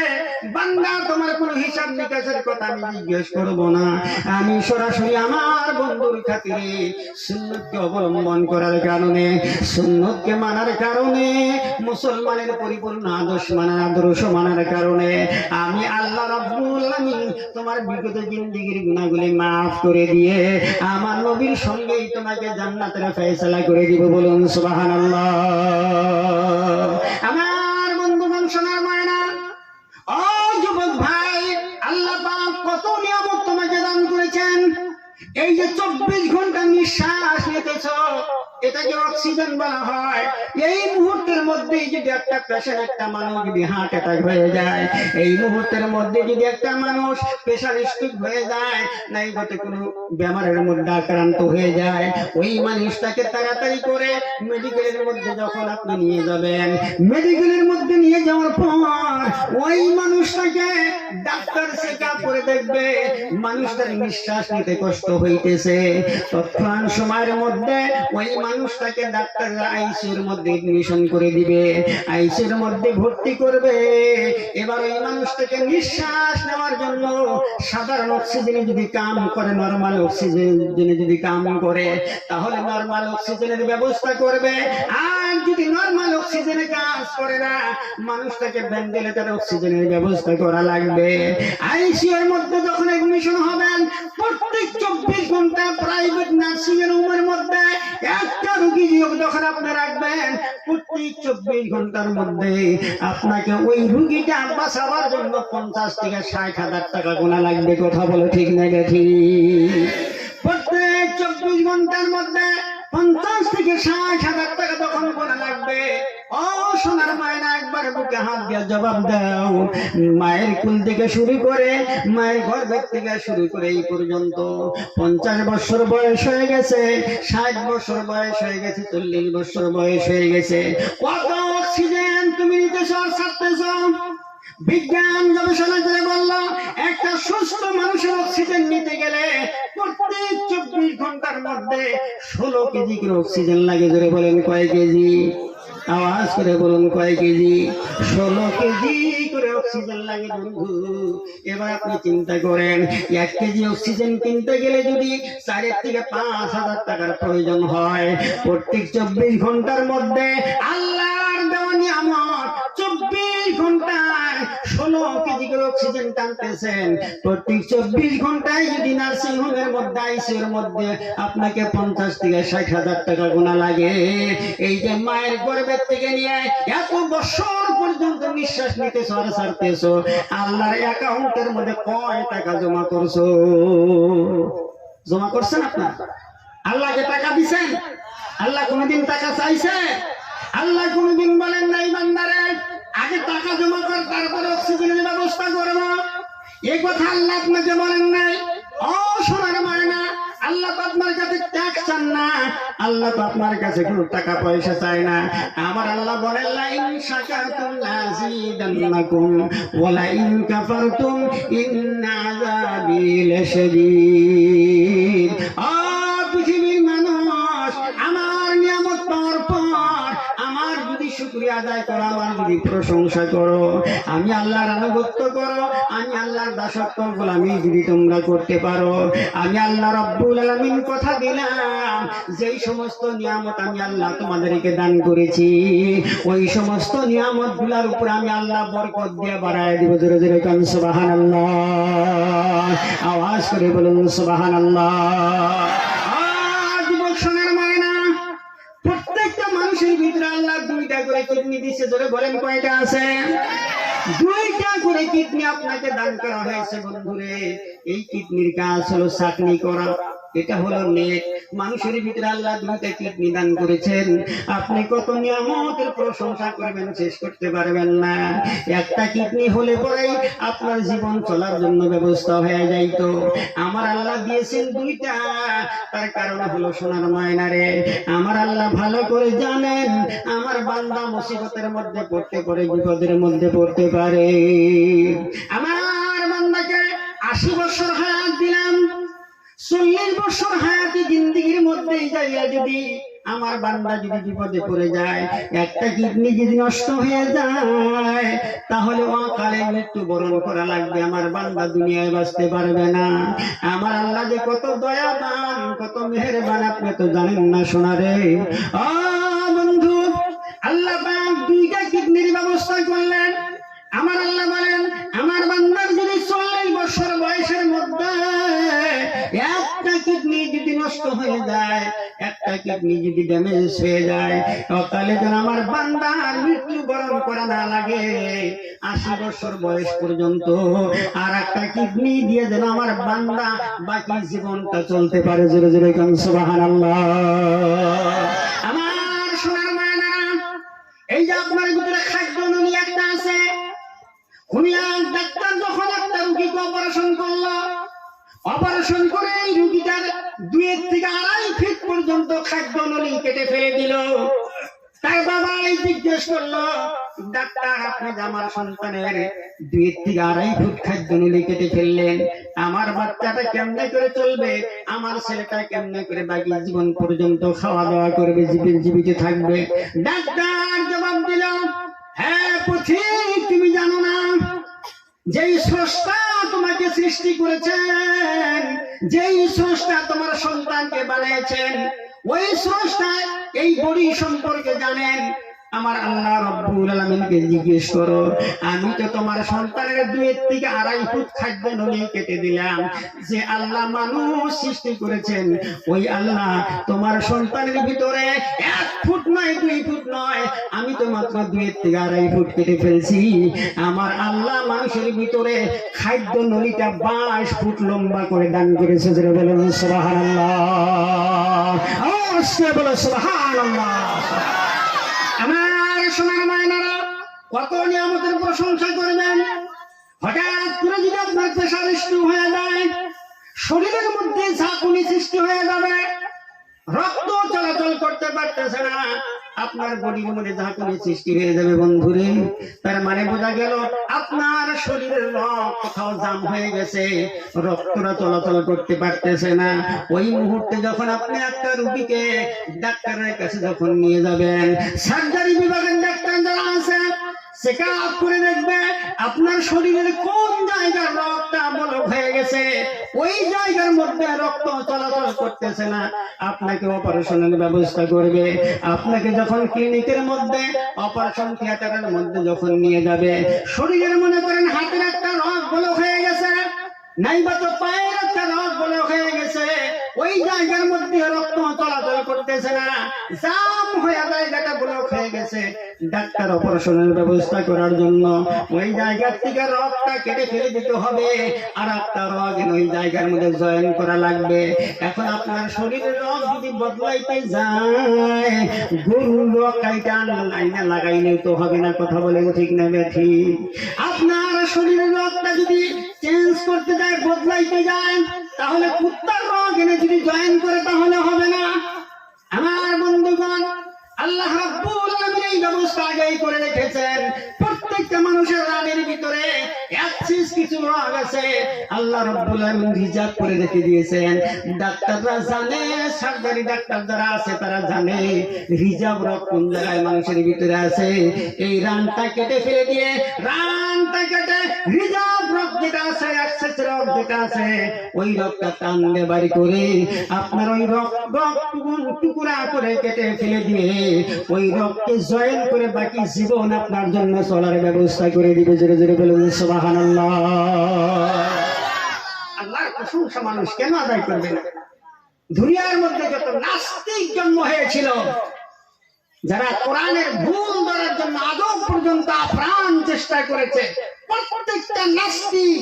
বান্দা তোমার কোনো হিসাব নিকাশের কথা আমি জিজ্ঞেস করব না। আমি সরাসরি আমার বন্ধুর খাতিরে সুন্নতকে অবলম্বন করার কারণে, সুন্নতকে মানার কারণে, মুসলমানের পরিপূর্ণ আদর্শ মানার কারণে আমি আল্লাহ রাব্বুল আলামিন তোমার বিগত জিন্দেগীর গুনাহগুলি মাফ করে দিয়ে আমার নবীর সঙ্গেই তোমাকে জান্নাতের ফয়সালা করে দিব। বলুন সুবহানাল্লাহ। আমার বন্ধুগণ, সোনার ময়না, ও যুবক ভাই, আল্লাহ পাক কত নিয়ামত তোমাকে দান করেছেন। এই যে 24 ঘন্টা নিঃশ্বাস নিতেছ, এটাকে অক্সিজেন বলা হয়। এই মুহূর্তের মধ্যে যদি একটা পেশেন্ট, একটা মানুষ যদি হার্ট অ্যাটাক হয়ে যায়, এই মুহূর্তের মধ্যে যদি একটা মানুষ প্রেসার স্ট্রোক হয়ে যায়, নাই হতে কোনো বেমারের মধ্যে আক্রান্ত হয়ে যায়, ওই মানুষটাকে তাড়াতাড়ি করে মেডিকেলের মধ্যে যখন আপনি নিয়ে যাবেন, মেডিকেলের মধ্যে নিয়ে যাওয়ার পর ওই মানুষটাকে ডাক্তার চেকআপ করে দেখবে, মানুষটার নিঃশ্বাস নিতে কষ্ট হইতেছে। তৎক্ষণাৎ সময়ের মধ্যে ওই মানুষটাকে ডাক্তাররা আইসিইউর মধ্যে এডমিশন করে দিবে। আইসিইউর মধ্যে ভর্তি করবে। এবার ওই মানুষটাকে নিঃশ্বাস নেওয়ার জন্য সাধারণ অক্সিজেনে যদি কাম করে, নরমাল অক্সিজেনে যদি কাম করে, তাহলে নরমাল অক্সিজেনের ব্যবস্থা করবে। আর যদি নরমাল অক্সিজেনে কাজ করে না, মানুষটাকে ভেন্টিলেটর অক্সিজেনের ব্যবস্থা করা লাগবে। আইসিইউর মধ্যে যখন এডমিশন হবেন, প্রত্যেক 24 ঘন্টা প্রাইভেট নার্সিং এর রুমের মধ্যে একটা রোগী যখন আপনি রাখবেন, প্রত্যেক 24 ঘন্টার মধ্যে আপনাকে ওই রোগীটা বাঁচাবার জন্য 50 থেকে 60,000 টাকা গোনা লাগবে। কথা বলে ঠিক না ঠিক? প্রত্যেক 24 ঘন্টার মধ্যে 50 থেকে 60,000 টাকা তখন গোনা লাগবে। ও সোনার মায়েরা, একবার বুকে হাত দিয়ে জবাব দাও। মায়ের কুল থেকে শুরু করে, মায়ের গর্ভের থেকে শুরু করে এই পর্যন্ত 50 বছর বয়স হয়ে গেছে, 60 বছর বয়স হয়ে গেছে, 40 বছর বয়স হয়ে গেছে, কত অক্সিজেন তুমি নিতেছ আর ছাড়তেছ? বিজ্ঞান গবেষণা করে বলল, একটা সুস্থ মানুষের অক্সিজেন নিতে গেলে প্রত্যেক 24 ঘন্টার মধ্যে 16 কেজি করে অক্সিজেন লাগে। জোরে বলেন কয় কেজি? আওয়াজ করে বলুন কয় কেজি? 16 কেজি করে অক্সিজেন লাগে বন্ধু। এবার আপনি চিন্তা করেন, 1 কেজি অক্সিজেন কিনতে গেলে যদি 4 থেকে 5,000 টাকার প্রয়োজন হয়, প্রত্যেক 24 ঘন্টার মধ্যে আল্লাহর দেওয়া নিয়ামত 24 ঘন্টায় 16 কেজি করে অক্সিজেন টানতেছেন। প্রত্যেক 24 ঘন্টায় যদি নার্সিং হোমের মধ্যে, আইসিইউর মধ্যে আপনাকে 50 থেকে 60,000 টাকা গোনা লাগে। এই যে মায়ের গর্ভের থেকে নিয়ে এত বছর পর্যন্ত নিঃশ্বাস নিতেছ আর ছাড়তেছ, আল্লাহর অ্যাকাউন্টের মধ্যে কয় টাকা জমা করছো? জমা করছেন আপনার? আল্লাহকে টাকা দিছেন? আল্লাহ কোনদিন টাকা চাইছে? আল্লাহ কোনদিন বলেন নাই বান্দারে আগে টাকা জমা কর, তারপরে অক্সিজেনের ব্যবস্থা করবো? এই কথা আল্লাহ আপনাকে বলেন নাই। ও সোনার মায়না, আল্লাহ তো আপনার কাছে ট্যাক্স চান না, আল্লাহ তো আপনার কাছে কোনো টাকা পয়সা চায় না। আমার আল্লাহ বলেন, লাইন শাকারতুম লাযিদান্নাকুম ওয়া লাইন কাফারতুম ইন্না আযাবি লাশাদীদ। পৃথিবীর মানুষ, আমার নিয়ামত পাওয়ার পর আমার যদি শুকরিয়া আদায় করো, আমার যদি প্রশংসা করো, আমি আল্লাহর আনুগত্য করো, আমি আল্লাহর দাসত্ব গোলামি যদি তোমরা করতে পারো, আমি আল্লাহ রাব্বুল আলামিন কথা দিলাম, যেই সমস্ত নিয়ামত আমি আল্লাহ তোমাদেরকে দান করেছি, ওই সমস্ত নিয়ামত গুলার উপর আমি আল্লাহ বরকত দিয়ে বাড়ায় দিব। জোরে জোরে কান সুবহানাল্লাহ। আওয়াজ করে বলুন সুবহানাল্লাহ। সোনার মায়না, প্রত্যেকটা মানুষের ভিতরে আল্লাহ 2টা করে কিডনি দিচ্ছে। ধরে বলেন কয়টা আছে? 2টা করে কিডনি আপনাকে দান করা হয়েছে বন্ধুরে। এই কিডনির কাজ হলো চাকনি করা, এটা হলো নেক। মানুষের ভিতরে আল্লাহ 2টা কিডনি দান করেছেন। আপনি কত নিয়ামতের প্রশংসা করবেন, শেষ করতে পারবেন না। একটা কিডনি হলে পরেই আপনার জীবন চলার জন্য ব্যবস্থা হয়ে যাইতো। আমার আল্লাহ দিয়েছেন 2টা, তার কারণ হলো সোনার মায়নারে, আমার আল্লাহ ভালো করে জানেন আমার বান্দা মুসিবতের মধ্যে পড়তে পারে, বিপদের মধ্যে পড়তে পারে। আমার বান্দাকে 80 বছর হায়াত দিলাম, 40 বছর হায়াতি জিন্দেগির মধ্যে যাইয়া যদি আমার বান্দা যদি বিপদে পড়ে যায়, একটা কিডনি যদি নষ্ট হয়ে যায়, তাহলে অকালে মৃত্যু বরণ করা লাগবে। আমার বান্দা দুনিয়ায় বাঁচতে পারবে না। আমার আল্লাহ যে কত দয়াবান, কত মেহেরবান, আপনি তো জানেন না সোনারে। বন্ধু, আল্লাহ পাক 2টা কিডনির ব্যবস্থা করলেন। আমার আল্লাহ বলেন, আমার বান্দার যদি 40 বছর বয়সের মধ্যে একটা কিডনি যদি নষ্ট হয়ে যায়, একটা কিডনি যদি ড্যামেজ হয়ে যায়, তাহলে যেন আমার বান্দার মৃত্যু বরণ করা না লাগে 80 বছর বয়স পর্যন্ত, আর একটা কিডনি দিয়ে যেন আমার বান্দা বাকি জীবনটা চলতে পারে। জোরে জোরে কান সুবহানাল্লাহ। আমার সোনার মায়েরা, এই যে আপনার ভিতরে খাদ্য নলী একটা আছে, খুনিয়ার ডাক্তার যখন একটা রোগীকে অপারেশন করলো, অপারেশন করে এই রোগীটার 2 থেকে 2.5 ফিট পর্যন্ত খাদ্য নলী কেটে ফেলে দিল। তার বাবা জিজ্ঞেস করলো, ডাক্তার আপনি আমার সন্তানের 2 থেকে 2.5 ফুট খাদ্য নলী কেটে ফেললেন, আমার বাচ্চাটা কেমনে করে চলবে, আমার ছেলেটা কেমনে করে বাকি জীবন পর্যন্ত খাওয়া দাওয়া করবে, জীবিত থাকবে? ডাক্তার জবাব দিল, পথিক তুমি জানো না যেই স্রষ্টা তোমাকে সৃষ্টি করেছেন, যেই স্রষ্টা তোমার সন্তানকে বানিয়েছেন, ওই স্রষ্টা এই বডি সম্পর্কে জানেন। আমার আল্লাহ রব্বুল আলামিনকে জিজ্ঞেস করো, আমি তো তোমার সন্তানের 2 থেকে 2.5 ফুট খাদ্য নলি কেটে দিলাম। যে আল্লাহ মানুষ সৃষ্টি করেছেন, ওই আল্লাহ তোমার সন্তানের ভিতরে 1 ফুট নয় 2 ফুট নয়, আমি তো মাত্র 2 থেকে 2.5 ফুট কেটে ফেলছি। আমার আল্লাহ মানুষের ভিতরে খাদ্য নলিটা 22 ফুট লম্বা করে দান করেছে। যারা বলেন সুবহানাল্লাহ, আওয়াজে বলো সুবহানাল্লাহ। আমার সোনার মায়েরা, কত নিয়ামতের প্রশংসা করবেন। হঠাৎ করে যদি আপনার প্রেশার স্ট্রোক হয়ে যায়, শরীরের মধ্যে ঝাঁকুনি সৃষ্টি হয়ে যাবে, রক্ত চলাচল করতে পারতেছে না, আপনার বডির মধ্যে ঝাঁকুনি সৃষ্টি হয়ে যাবে বন্ধুরে। তার মানে বোঝা গেল আপনার শরীরের রক্ত কোথাও জাম হয়ে গেছে, রক্তটা চলাচল করতে পারতেছে না। ওই মুহূর্তে যখন আপনি একটা রোগীকে ডাক্তারের কাছে যখন নিয়ে যাবেন, সার্জারি বিভাগের ডাক্তার যারা আছে চেক আপ করে দেখবে আপনার শরীরের কোন জায়গার রক্তটা ব্লক হয়ে গেছে, ওই জায়গার মধ্যে রক্ত চলাচল করতেছে না, আপনাকে অপারেশনের ব্যবস্থা করবে। আপনাকে যখন ক্লিনিকের মধ্যে অপারেশন থিয়েটারের মধ্যে যখন নিয়ে যাবে, শরীরের মনে করেন হাতের একটা রগ ব্লক হয়ে গেছে, নাইবা তো পায়ের একটা রগ ব্লক হয়ে গেছে, ওই জায়গার মধ্যে রক্ত চলাচল করতেছে না, জাম হয়ে জায়গাটা ব্লক হয়ে গেছে। ডাক্তার অপারেশনের ব্যবস্থা করার জন্য ওই জায়গা থেকে রগটা কেটে ফেলে দিতে হবে, আর একটা রগ ওই জায়গার মধ্যে জয়েন করা লাগবে। এখন আপনার শরীরের রগ যদি বদলাইতে যায়, গরুর রগ কাইটা আইনা লাগাইলে তো হবে না। কথা বলে ঠিক না ঠিক? আপনার শরীরের রগটা যদি চেঞ্জ করতে যায়, বদলাইতে যায়, তাহলে কুত্তার রগ এনে যদি জয়েন করে তাহলে হবে না। আমার বন্ধুগণ, আল্লাহ রাব্বুল আলামিন এই ব্যবস্থা আগেই করে রেখেছেন। প্রত্যেকটা মানুষের রানের ভিতরে একসিস কিছু রগ আছে, আল্লাহ রাব্বুল আলামিন রিজার্ভ করে রেখে দিয়েছেন। ডাক্তাররা জানে, সার্জারি ডাক্তার যারা আছে তারা জানে রিজার্ভ রগ কোন জায়গায় মানুষের ভিতরে আছে। এই রানটা কেটে ফেলে দিয়ে, রানটা কেটে রিজার্ভ রগ যেটা আছে, একসিস রগ যেটা আছে, ওই রগটা টানলে বাড়ি করে আপনার ওই রগ টুকরা করে কেটে ফেলে দিয়ে ওই রগকে জয়েন করে বাকি জীবন আপনার জন্য চলার ব্যবস্থা করে দিবে। জোরে জোরে বলুন সুবহানাল্লাহ। আল্লাহর প্রশংসা মানুষ কেন আদায় করবে না? দুনিয়ার মধ্যে যত নাস্তিক জন্ম হয়েছিল, যারা কোরআনের ভুল ধরার জন্য আদৌ পর্যন্ত আপ্রাণ চেষ্টা করেছে, প্রত্যেকটা নাস্তিক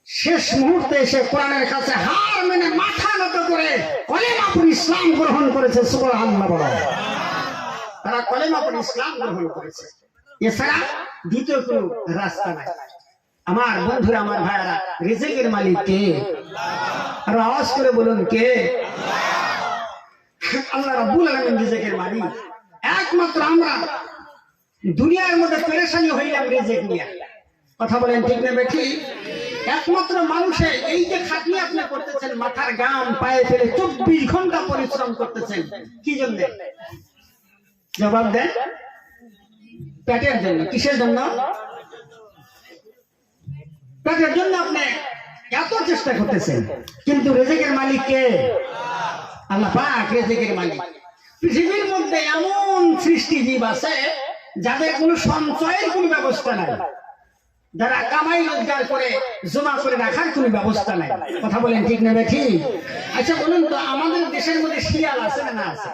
শেষ মুহূর্তে এসে কোরআনের কাছে হার মেনে মাথা নত করে কলেমা পড়ে ইসলাম গ্রহণ করেছে। সুবহানাল্লাহ বলো। তারা কলেমা পড়ে ইসলাম গ্রহণ করেছে, এছাড়া দ্বিতীয় কোনো রাস্তা নাই। আমার বন্ধুরা, আমার ভাইরা, রিজিকের মালিক কে? আর আওয়াজ করে বলুন কে? আল্লাহ রাব্বুল আলামিন রিজিকের মালিক। একমাত্র আমরা দুনিয়ার মধ্যে পেরেশানি হইলাম রিজিক নিয়ে। কথা বলেন ঠিক না বেঠিক? একমাত্র মানুষে এই যে খাটনি আপনি করতেছেন, মাথার গাম পায়ে ফেলে 24 ঘন্টা পরিশ্রম করতেছেন, কি জন্য? জবাব দেন। পেটের জন্য। কিসের জন্য? পেটের জন্য আপনি এত চেষ্টা করতেছেন, কিন্তু রিজিকের মালিক কে? আল্লাহ পাক রিজিকের মালিক। পৃথিবীর মধ্যে এমন সৃষ্টি জীব আছে যাদের কোনো সঞ্চয়ের কোনো ব্যবস্থা নাই, যারা কামাই রোজগার করে জমা করে রাখার কোনো ব্যবস্থা নাই। কথা বলেন ঠিক না ঠিক? আচ্ছা বলুন তো, আমাদের দেশের মধ্যে শিয়াল আছে না না আছে?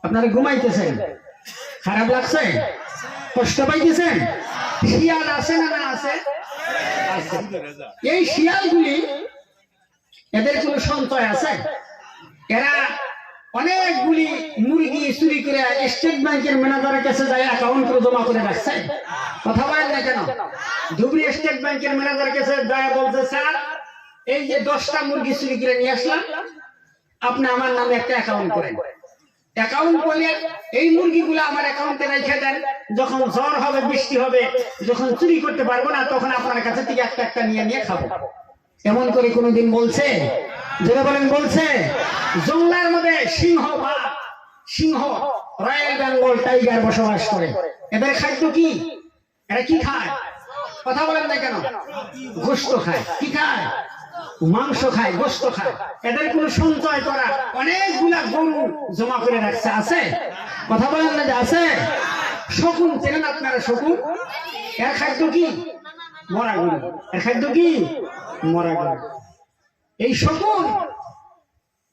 আপনারা ঘুমাইতেছেন, খারাপ লাগছে, কষ্ট পাইতেছেন, শিয়াল আছে না না আছে? এই শিয়ালগুলি, এদের কোনো সঞ্চয় আছে? এরা অনেকগুলি মুরগি চুরি করে স্টেট ব্যাংকের ম্যানেজারের কাছে যায় অ্যাকাউন্ট করে জমা করে রাখছে। কথা বলেন না কেন? ধুবড়ি স্টেট ব্যাংকের ম্যানেজারের কাছে যায়, বলছে স্যার এই যে 10টা মুরগি চুরি করে নিয়ে আসলাম, আপনি আমার নামে একটা অ্যাকাউন্ট করেন। অ্যাকাউন্ট করলে এই মুরগিগুলো আমার অ্যাকাউন্টে রেখে দেন, যখন ঝড় হবে, বৃষ্টি হবে, যখন চুরি করতে পারবো না, তখন আপনার কাছে থেকে একটা একটা নিয়ে নিয়ে খাবো। এমন করে কোনোদিন বলছে? যেটা বলেন বলছে? জঙ্গলার মধ্যে সিংহ, রয়্যাল বেঙ্গল টাইগার বসবাস করে, এদের খাদ্য কি? এরা কি খায়? কথা বলেন না কেন? গোশত খায়। কি খায়? মাংস খায়, গোশত খায়। এদের কোনো সঞ্চয় করা অনেকগুলা গরু জমা করে রাখছে, আছে? কথা বলেন না যে আছে? শকুন চেনেন আপনারা? শকুন, এর খাদ্য কি? মরা গরু। এর খাদ্য কি? মরা গরু। এই শকুন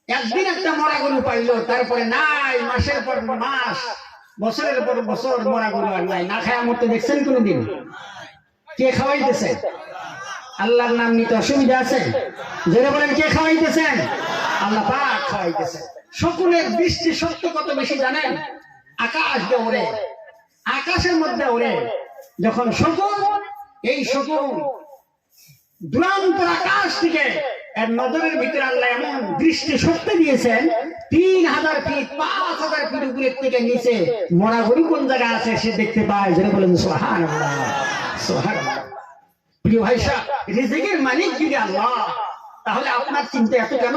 একদিন একটা মরা গরু পাইলো, তারপরে নাই, মাসের পর মাস, বছরের পর বছর মরা গরু আর নাই। না খায় মরতে দেখছেন কোনদিন? কে খাওয়াইতেছে? আল্লাহর নাম নিতে অসুবিধা আছে? জোরে বলেন, কে খাওয়াইতেছেন? আল্লাহ পাক খাওয়াইতেছেন। শকুনের দৃষ্টি শক্তি কত বেশি জানেন? আকাশ দিয়ে ওড়ে, আকাশের মধ্যে ওড়ে। যখন শকুন, এই শকুন দুরান্ত আকাশ থেকে এর নজরের ভিতরে আল্লাহ এমন দৃষ্টি শক্তি দিয়েছেন, 3000 ফিট 5000 ফিট উপরের থেকে নিচে মরা গরু কোন জায়গায় আছে সে দেখতে পায়। যেটা বলেন সুবহানাল্লাহ, সুবহানাল্লাহ। প্রিয় ভাই সাহেব, রিজিকের মালিক যদি আল্লাহ, তাহলে আপনার চিন্তা এত কেন?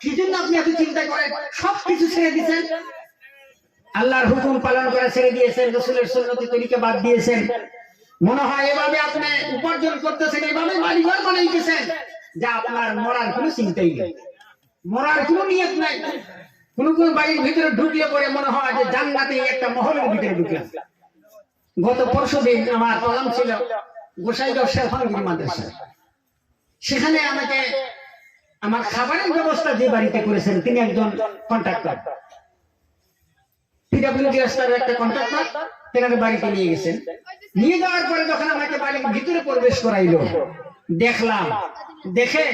কি জন্য আপনি এত চিন্তা করেন? সবকিছু ছেড়ে দিয়েছেন, আল্লাহর হুকুম পালন করে ছেড়ে দিয়েছেন, রাসূলের সুন্নতি তরিকা বাদ দিয়েছেন। মনে হয় এভাবে আপনি উপার্জন করতেছেন, এভাবে বাড়িঘর বানাইতেছেন, যা আপনার মরার কোনো চিন্তাই নেই, মরার কোনো নিয়ত নাই। কোন কোন বাড়ির ভিতরে ঢুকলে পরে মনে হয় যে জান্নাতে একটা মহলের ভিতরে ঢুকলাম। গত পরশুদিন আমার প্রোগ্রাম ছিল গোসাইগাঁও শেরফানগিরি মাদ্রাসা। সেখানে আমাকে আমার খাবারের ব্যবস্থা যে বাড়িতে করেছেন তিনি একজন কন্ট্রাক্টর, পিডব্লিউডি রাস্তার একটা কন্ট্রাক্টর, তেনার বাড়িতে নিয়ে গেছেন। নিয়ে যাওয়ার পরে যখন আমাকে বাড়ির ভিতরে প্রবেশ করাইলো, দেখলাম, দেখে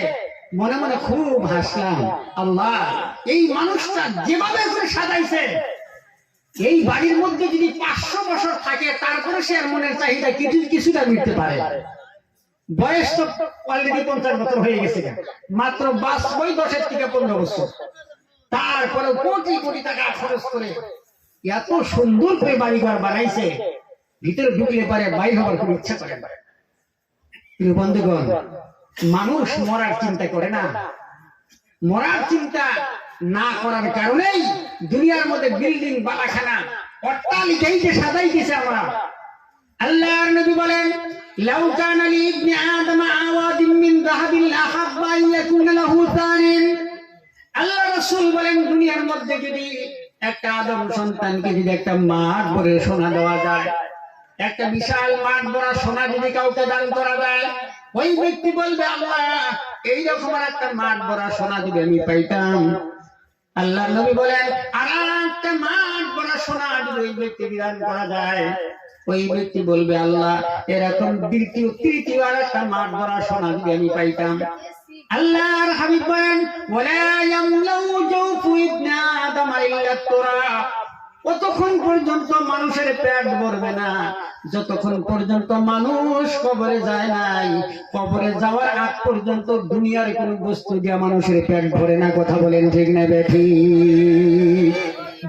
মনে মনে খুব হাসলাম। আল্লাহ, এই মানুষটা যেভাবে করে সাজাইছে, এই বাড়ির মধ্যে যদি 500 বছর থাকে তারপরে সে মনের চাহিদা কিছুটা মিটতে পারে। বয়স তো অলরেডি 50 বছর হয়ে গেছে, মাত্র 10 থেকে 15 বছর। তারপরে কোটি কোটি টাকা খরচ করে এত সুন্দর করে বাড়িঘর বানাইছে, ভিতরে ঢুকলে পারে বাইরে হবার খুব ইচ্ছা করে। প্রিয় বন্ধুগণ, মানুষ মরার চিন্তা করে না। মরার চিন্তা না করার কারণেই দুনিয়ার মধ্যে বিল্ডিং, বালাখানা, অট্টালিকাই যে সাজাই দিয়েছে আমরা। আল্লাহর নবী বলেন, লাউ কানা লি ইবনি আদম আওয়াদিন মিন যাহাবিন লাহাব্বা আন ইয়াকুনা লাহু তারিন। আল্লাহ রাসূল বলেন, দুনিয়ার মধ্যে যদি একটা আদম সন্তানকে যদি একটা মাঠ ভরে সোনা দেওয়া যায়, একটা বিশাল মাঠ ভরা সোনা যদি কাউকে দান করা যায়, ওই ব্যক্তি বলবে, আল্লাহ, এইরকম একটা মাঠ ভরা সোনা যদি আমি পাইতাম। আল্লাহ নবী বলেন, আর একটা মাঠ ভরা সোনা যদি ওই ব্যক্তি দান করা যায়, ওই ব্যক্তি বলবে, আল্লাহ, এরকম দ্বিতীয় তৃতীয় আর একটা মাঠ ভরা সোনা যদি আমি পাইতাম। আল্লাহর হাবিব বলেন, ওয়ালা ইয়ামলাউ জাওফু ইবনি আদম ইল্লা তুরাব। কতক্ষণ পর্যন্ত মানুষের পেট ভরবে না, যতক্ষণ পর্যন্ত মানুষ কবরে যায় নাই। কবরে যাওয়ার আগ পর্যন্ত দুনিয়ার কোনো বস্তু দিয়ে মানুষের পেট ভরে না। কথা বলেন ঠিক না বেঠিক?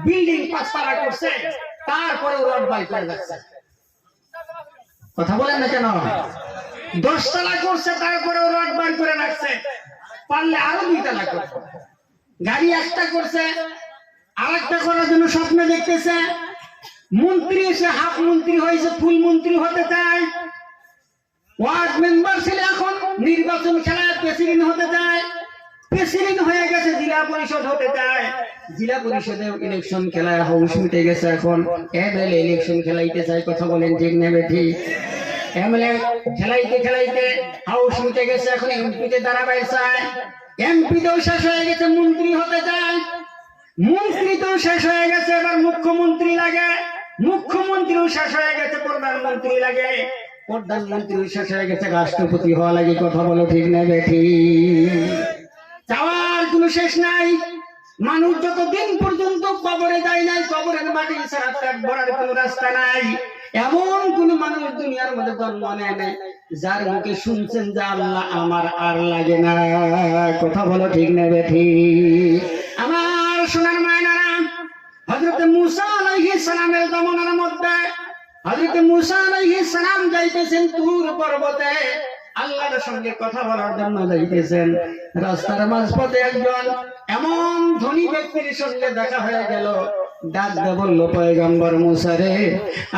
বিল্ডিং 5 তলা করছে, তারপরে রড বাই করে যাচ্ছে। কথা বলেন না কেন? 10 তলা করছে, তারপরে রড বাই করে রাখছে, পারলে আরো 2 তলা করছে। গাড়ি একটা করছে, আরেকটা করার জন্য স্বপ্ন দেখতেছে। মন্ত্রী এসে হাফ মন্ত্রী হয়েছে, ফুল মন্ত্রী হতে চায়। ওয়ার্ড মেম্বার ছিল, এখন নির্বাচন খেলায় প্রেসিডেন্ট হতে চায়। প্রেসিডেন্ট হয়ে গেছে, জেলা পরিষদ হতে চায়। জেলা পরিষদে ইলেকশন খেলায় হাউস মিটে গেছে, এখন এমএলএ ইলেকশন খেলাইতে চায়। কথা বলেন ঠিক না বেঠিক? এমএলএ খেলাইতে খেলাইতে হাউস মিটে গেছে, এখন এমপিতে দাঁড়াবে চায়। এমপিতেও শেষ হয়ে গেছে, মন্ত্রী হতে চায়। মন্ত্রী তো শেষ হয়ে গেছে, এবার মুখ্যমন্ত্রী লাগে। মুখ্যমন্ত্রীও শেষ হয়ে গেছে, প্রধানমন্ত্রী লাগে। প্রধানমন্ত্রীও শেষ হয়ে গেছে, রাষ্ট্রপতি হওয়া লাগে। কথা বলো ঠিক না বেঠিক? যাওয়ার কোনো শেষ নাই। মানুষ যতদিন পর্যন্ত কবরে যায় নাই, কবরের মাটি ছাড়া পেট ভরার কোনো রাস্তা নাই। এমন কোন মানুষ দুনিয়ার মধ্যে জন্ম নেয় নাই যার মুখে শুনছেন যে আল্লাহ আমার আর লাগে না। কথা বলো ঠিক না বেঠিক? আমার সোনার মায়েরা, হযরত মূসা আলাইহিস সালামের জামানার মধ্যে হযরত মূসা আলাইহিস সালাম যাইতেছেন তুর পর্বতে। আল্লাহর সঙ্গে কথা বলার জন্য যাইতেছেন। রাস্তার মাঝপথে একজন এমন ধনী ব্যক্তির সঙ্গে দেখা হয়ে গেল। ডাক দিয়ে বলল, পয়গম্বর মুসা রে,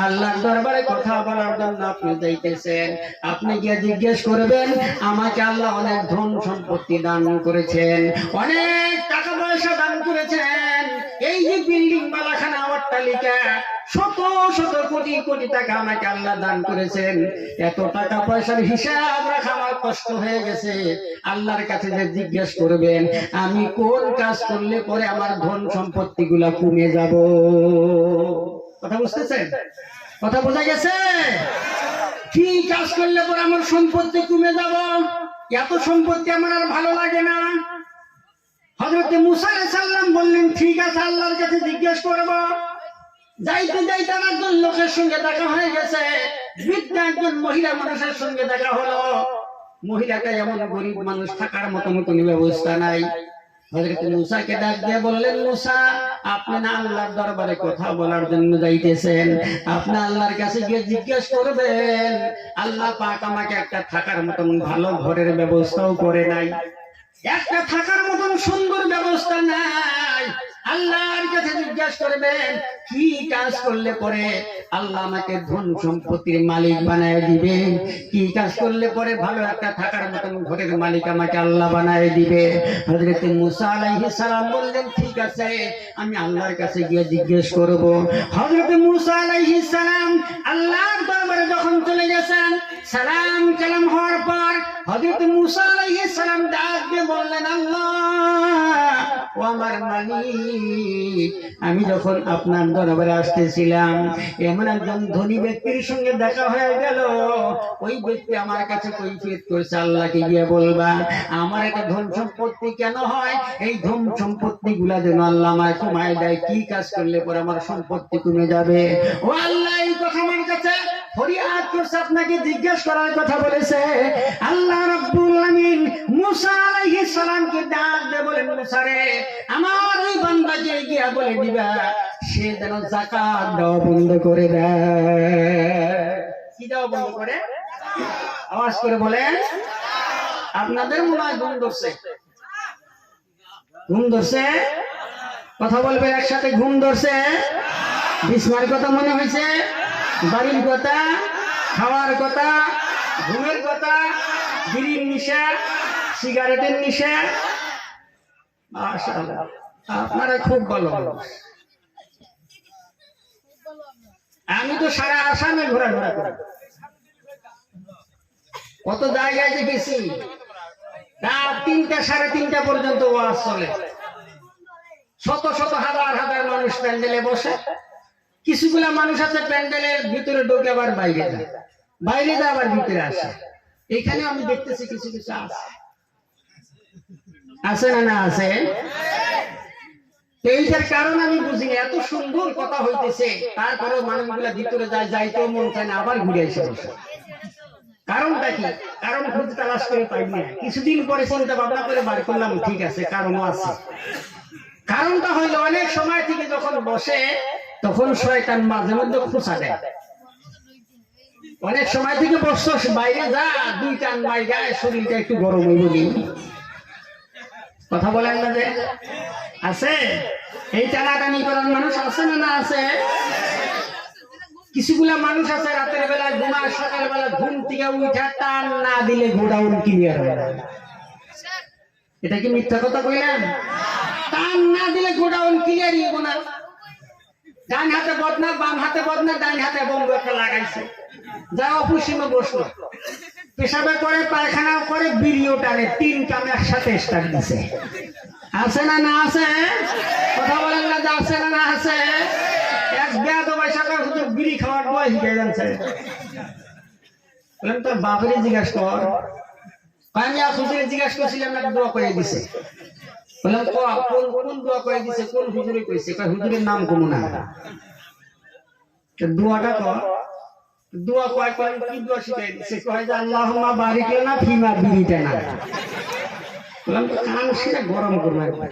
আল্লাহর দরবারে কথা বলার জন্য আপনি যাইতেছেন, আপনি গিয়ে জিজ্ঞেস করবেন আমাকে আল্লাহ অনেক ধন সম্পত্তি দান করেছেন, অনেক টাকা পয়সা দান করেছেন। এই যে বিল্ডিং বালাখানা অট্টালিকা, শত শত কোটি কোটি টাকা আমাকে আল্লাহ দান করেছেন। এত টাকা পয়সার হিসাব রাখা আমার কষ্ট হয়ে গেছে। আল্লাহর কাছে যে জিজ্ঞেস করবেন আমি কোন কাজ করলে পরে আমার ধন সম্পত্তি গুলা কমে যাব। কথা বুঝতেছেন? কথা বোঝা গেছে? কি কাজ করলে পরে আমার সম্পত্তি কমে যাব? এত সম্পত্তি আমার আর ভালো লাগে না। হযরত মুসা আলাইহিস সালাম বললেন, ঠিক আছে, আল্লাহর কাছে জিজ্ঞেস করব। যাইতে যাইতে একজন লোকের সঙ্গে দেখা হয়ে গেছে, বৃদ্ধ একজন মহিলা মানুষের সঙ্গে দেখা হলো। মহিলাটা এমন গরিব মানুষ, থাকার মতো মতন ব্যবস্থা নাই। হযরত মুসাকে ডাক দিয়ে বললেন, মুসা, আপনি না আল্লাহর দরবারে কথা বলার জন্য যাইতেছেন, আপনি আল্লাহর কাছে গিয়ে জিজ্ঞেস করবেন আল্লাহ পাক আমাকে একটা থাকার মতন ভালো ঘরের ব্যবস্থাও করে নাই, একটা থাকার মতন সুন্দর ব্যবস্থা নাই। আল্লাহর কাছে জিজ্ঞাসা করবেন কি কাজ করলে পরে আল্লাহ আমাকে ধন সম্পত্তির মালিক বানায় দিবে, কি কাজ করলে পরে ভালো একটা থাকার মতন ঘরের মালিক আমাকে আল্লাহ বানায় দিবে। হযরত মুসা আলাইহিস সালাম বললেন, ঠিক আছে, আমি আল্লাহর কাছে গিয়ে জিজ্ঞেস করব। হযরত মুসা আলাইহিস সালাম আল্লাহর দরবারে যখন চলে গেছেন, সালাম কালাম হওয়ার পর হযরত মুসা আলাইহিস সালাম ডাক দিয়ে বললেন, আল্লাহ ও আমার মালিক, আমি যখন আপনার দরবারে আসতেছিলাম এমন একজন ধনী ব্যক্তির সঙ্গে দেখা হয়ে গেল। ওই ব্যক্তি আমার কাছে কৈফিয়ত করছে, আল্লাহকে গিয়ে বলবা আমার একটা ধন সম্পত্তি কেন হয়, এই ধন সম্পত্তি গুলা যেন আল্লাহ আমায় কমায় দেয়, কি কাজ করলে পরে আমার সম্পত্তি কমে যাবে। ও আল্লাহ, এই কথা আমার কাছে ফরিয়াদ করছে, আপনাকে জিজ্ঞেস করার কথা বলেছে। আল্লাহ রাব্বুল আলামিন মুসা আলাইহিস সালামকে ডাক দিয়ে বলেন, মুসা রে, আমার ওই বান্দাকে গিয়া বলে দিবা সে যেন যাকাত দেওয়া বন্ধ করে দেয়। কি দেওয়া বন্ধ করে? আওয়াজ করে বলেন। আপনাদের মনে হয় ঘুম ধরছে? ঘুম ধরছে? কথা বলবে একসাথে, ঘুম ধরছে? বিছনার কথা মনে হয়েছে, বাড়ির কথা, খাওয়ার কথা, ঘুমের কথা, বিড়ির নেশা, সিগারেটের নেশা। মাশাআল্লাহ, আপনারা খুব ভালো। আমি তো সারা আসামে ঘোরাঘোরা করি, কত জায়গায় যে গেছি, রাত 3টা 3:30 পর্যন্ত ওয়াজ চলে। শত শত হাজার হাজার মানুষ প্যান্ডেলে বসে। কিছুগুলা মানুষ আছে প্যান্ডেলের ভিতরে ঢোকে আবার বাইরে যায়, বাইরে যায় আবার ভিতরে আসে। এখানে আমি দেখতেছি কিছু কিছু আছে না, না আছে। এইটার কারণ আমি বুঝি না, এত সুন্দর কথা হইতেছে তারপরেও মানুষগুলা ভিতরে যায়, যাইতেও মন চায় না, আবার ঘুরে এসে বসে। কারণটা কি? কারণ খুঁজে তালাশ করে পাই না। কিছুদিন পরে চিন্তা ভাবনা করে বার করলাম, ঠিক আছে, কারণও আছে। কারণটা হইলো অনেক সময় থেকে যখন বসে তখন শয়তান মাঝে মধ্যে খোঁচা দেয়। অনেক সময় থেকে বসছো, বাইরে যা, 2 টান বাইরে, শরীরটা একটু গরম হইব। কথা বলেন না যে আছে? এই টানাটানি করার মানুষ আছে না, না আছে? কিছুগুলা মানুষ আছে রাতের বেলা ঘুমায়, সকাল বেলা ঘুম থেকে উঠে টান না দিলে গোডাউন ক্লিয়ার হয় না। এটা কি মিথ্যা কথা কইলাম? টান না দিলে গোডাউন ক্লিয়ারই হবো না। ডান হাতে বদনা, বাম হাতে বদনা, ডান হাতে বন্ধু একটা লাগাইছে, যা অপুষিমে বসলো, পেশাবে করে, পায়খানা করে, বিড়িও টানে, 3 কাম একসাথে স্টার্ট দিছে। আছে না, না আছে? কথা বলেন না যে আছে না, না আছে? এক বেয়াদ বৈশাখের শুধু বিড়ি খাওয়ার বয়স হয়ে যাচ্ছে। বললাম তোর বাপেরই জিজ্ঞাসা কর। আমি আর হুজুরে জিজ্ঞাসা করছিলাম, না দোয়া করে দিছে। বললাম কোন দোয়া করে দিছে, কোন হুজুরে কইছে? হুজুরের নাম কমু না, দোয়াটা কর। দোয়া কয় কি দোয়া শিখাই দিছে? কয় যে আল্লাহুম্মা বারিক লানা ফিমা বিরিতানা। বললাম তো কান শিরা গরম করবে।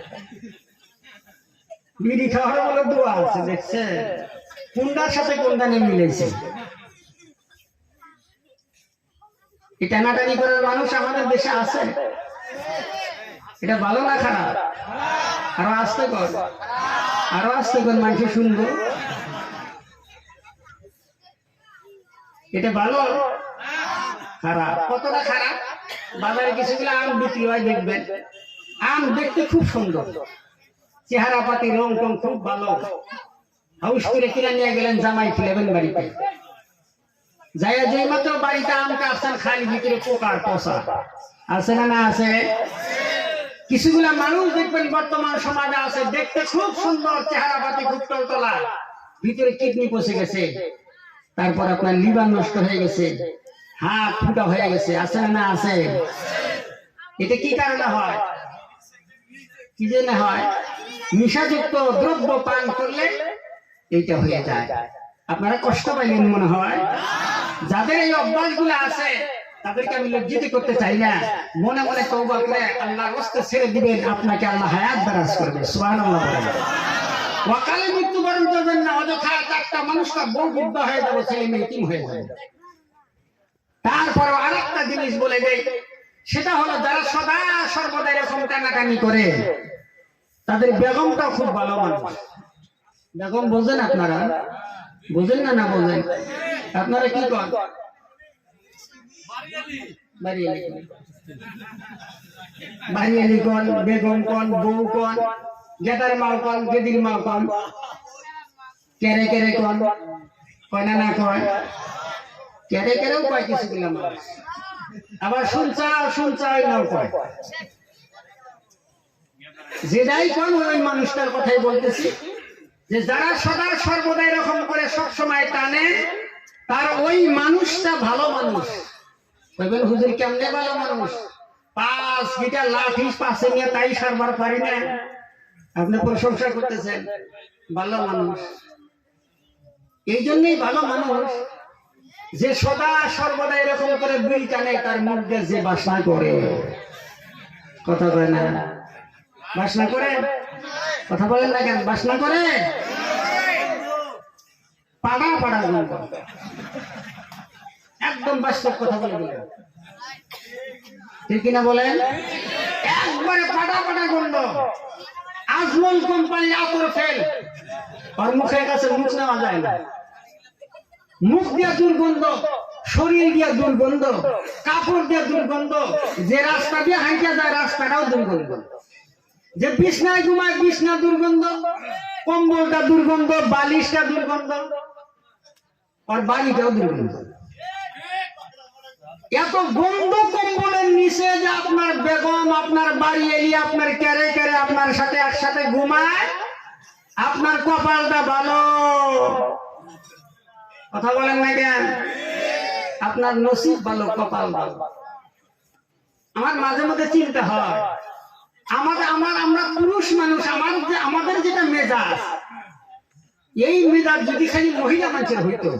বিড়ি খাওয়ার বলে দোয়া আছে, দেখছে কোনটার সাথে কোনটা নিয়ে মিলেছে। এই টানাটানি করার মানুষ আমাদের দেশে আছে? এটা ভালো না খারাপ? আরো আসতে কর, আরো আসতে কর, মানুষ শুনবো। এটা ভালো খারাপ? কতটা খারাপ? বাজারে কিছুগুলো আম বিক্রি হয়, দেখবেন আম দেখতে খুব সুন্দর, চেহারা পাতি রং টং খুব ভালো, হাউস করে কিনে নিয়ে গেলেন, জামাই ফেলেবেন বাড়িতে, যাইয়া যেই মাত্র বাড়িতে আম কাটছেন, খালি ভিতরে পোকার পচা আছে না? না আছে? কিছুগুলা মানুষ দেখবেন বর্তমান সমাজে আছে, দেখতে খুব সুন্দর, চেহারা পাতি খুব টলটলা, ভিতরে কিডনি পচে গেছে, তারপর আপনার লিভার নষ্ট হয়ে গেছে, হাত ফুটা হয়ে গেছে, আছে না? না আছে? এটা কি কারণে হয়? কি জন্য হয়? নিশাযুক্ত দ্রব্য পান করলে এইটা হয়ে যায়। আপনারা কষ্ট পাইলেন মনে হয়। যাদের এই অভ্যাসগুলো আছে তাদেরকে আমি লজ্জিত করতে চাই না, মনে মনে তওবা করে আল্লাহর রাস্তে ছেড়ে দিবেন, আপনাকে আল্লাহ হায়াত দারাজ করবে। সুবহানাল্লাহ। ওয়াকালে মৃত্যুবরণ করবেন না, অযথা একটা মানুষটা বউ বৃদ্ধ হয়ে যাবে, ছেলে মেয়ে এতিম হয়ে যাবে। তারপরও আরেকটা জিনিস বলে দেই, সেটা হলো যারা সদা সর্বদা এরকম টানাটানি করে, তাদের বেগমটাও খুব ভালো মানুষ। বেগম বোঝেন আপনারা? বোঝেন না? না বোঝেন? আপনারা কি করেন? বাড়িয়ালি কন, বেগম কন, বউ কন, গেদার মাল কন, গেদির মাল কন, কেরে কেরে কন, কয় না? না কয়? কেরে কেরেও কয় কিছুগুলো মানুষ, আবার শুনছাও শুনছাও নাও কয়। যেটাই কন ওই মানুষটার কথাই বলতেছি, যে যারা সদা সর্বদা এরকম করে সবসময় টানে, তার ওই মানুষটা ভালো মানুষ। কইবেন হুজুর কেমনে ভালো মানুষ? 5 মিটার লাঠি পাশে নিয়ে তাই সারবার পারি না। আপনি প্রশংসা করতেছেন, ভালো মানুষ। এই জন্যই ভালো মানুষ, যে সদা সর্বদা এরকম করে বিল টানে, তার মুখ দিয়ে যে বাসনা করে। কথা কয় না? বাসনা করে? কথা বলেন না কেন? বাসনা করে, পাড়া পাড়া গন্ধ, একদম বাস্তব কথা বলে দিলেন, ঠিক কিনা বলেন? একবারে পাড়া পাড়া গন্ধ। আজমল কোম্পানির আতর ফেল, আর মুখের কাছে মুখ নেওয়া যায় না, মুখ দিয়া দুর্গন্ধ, শরীর দিয়া দুর্গন্ধ, কাপড় দিয়া দুর্গন্ধ, যে রাস্তা দিয়ে হাঁটা যায় রাস্তাটাও দুর্গন্ধ, যে বিছনায় ঘুমায় বিছনা দুর্গন্ধ, কম্বলটা দুর্গন্ধ, বালিশটা দুর্গন্ধ, আর বাড়িটাও দুর্গন্ধ। এত গন্ধ কম্বলের নিচে যে আপনার বেগম, আপনার বাড়ি এলি, আপনার কেড়ে কেড়ে আপনার সাথে একসাথে ঘুমায়, আপনার কপালটা ভালো। কথা বলেন না কেন? আপনার নসিব ভালো, কপাল ভালো। আমার মাঝে মধ্যে চিন্তা হয়, আমরা পুরুষ মানুষ, আমাদের যেটা মেজাজ, এই মেজাজ যদি খালি মহিলা মানুষের হইতো,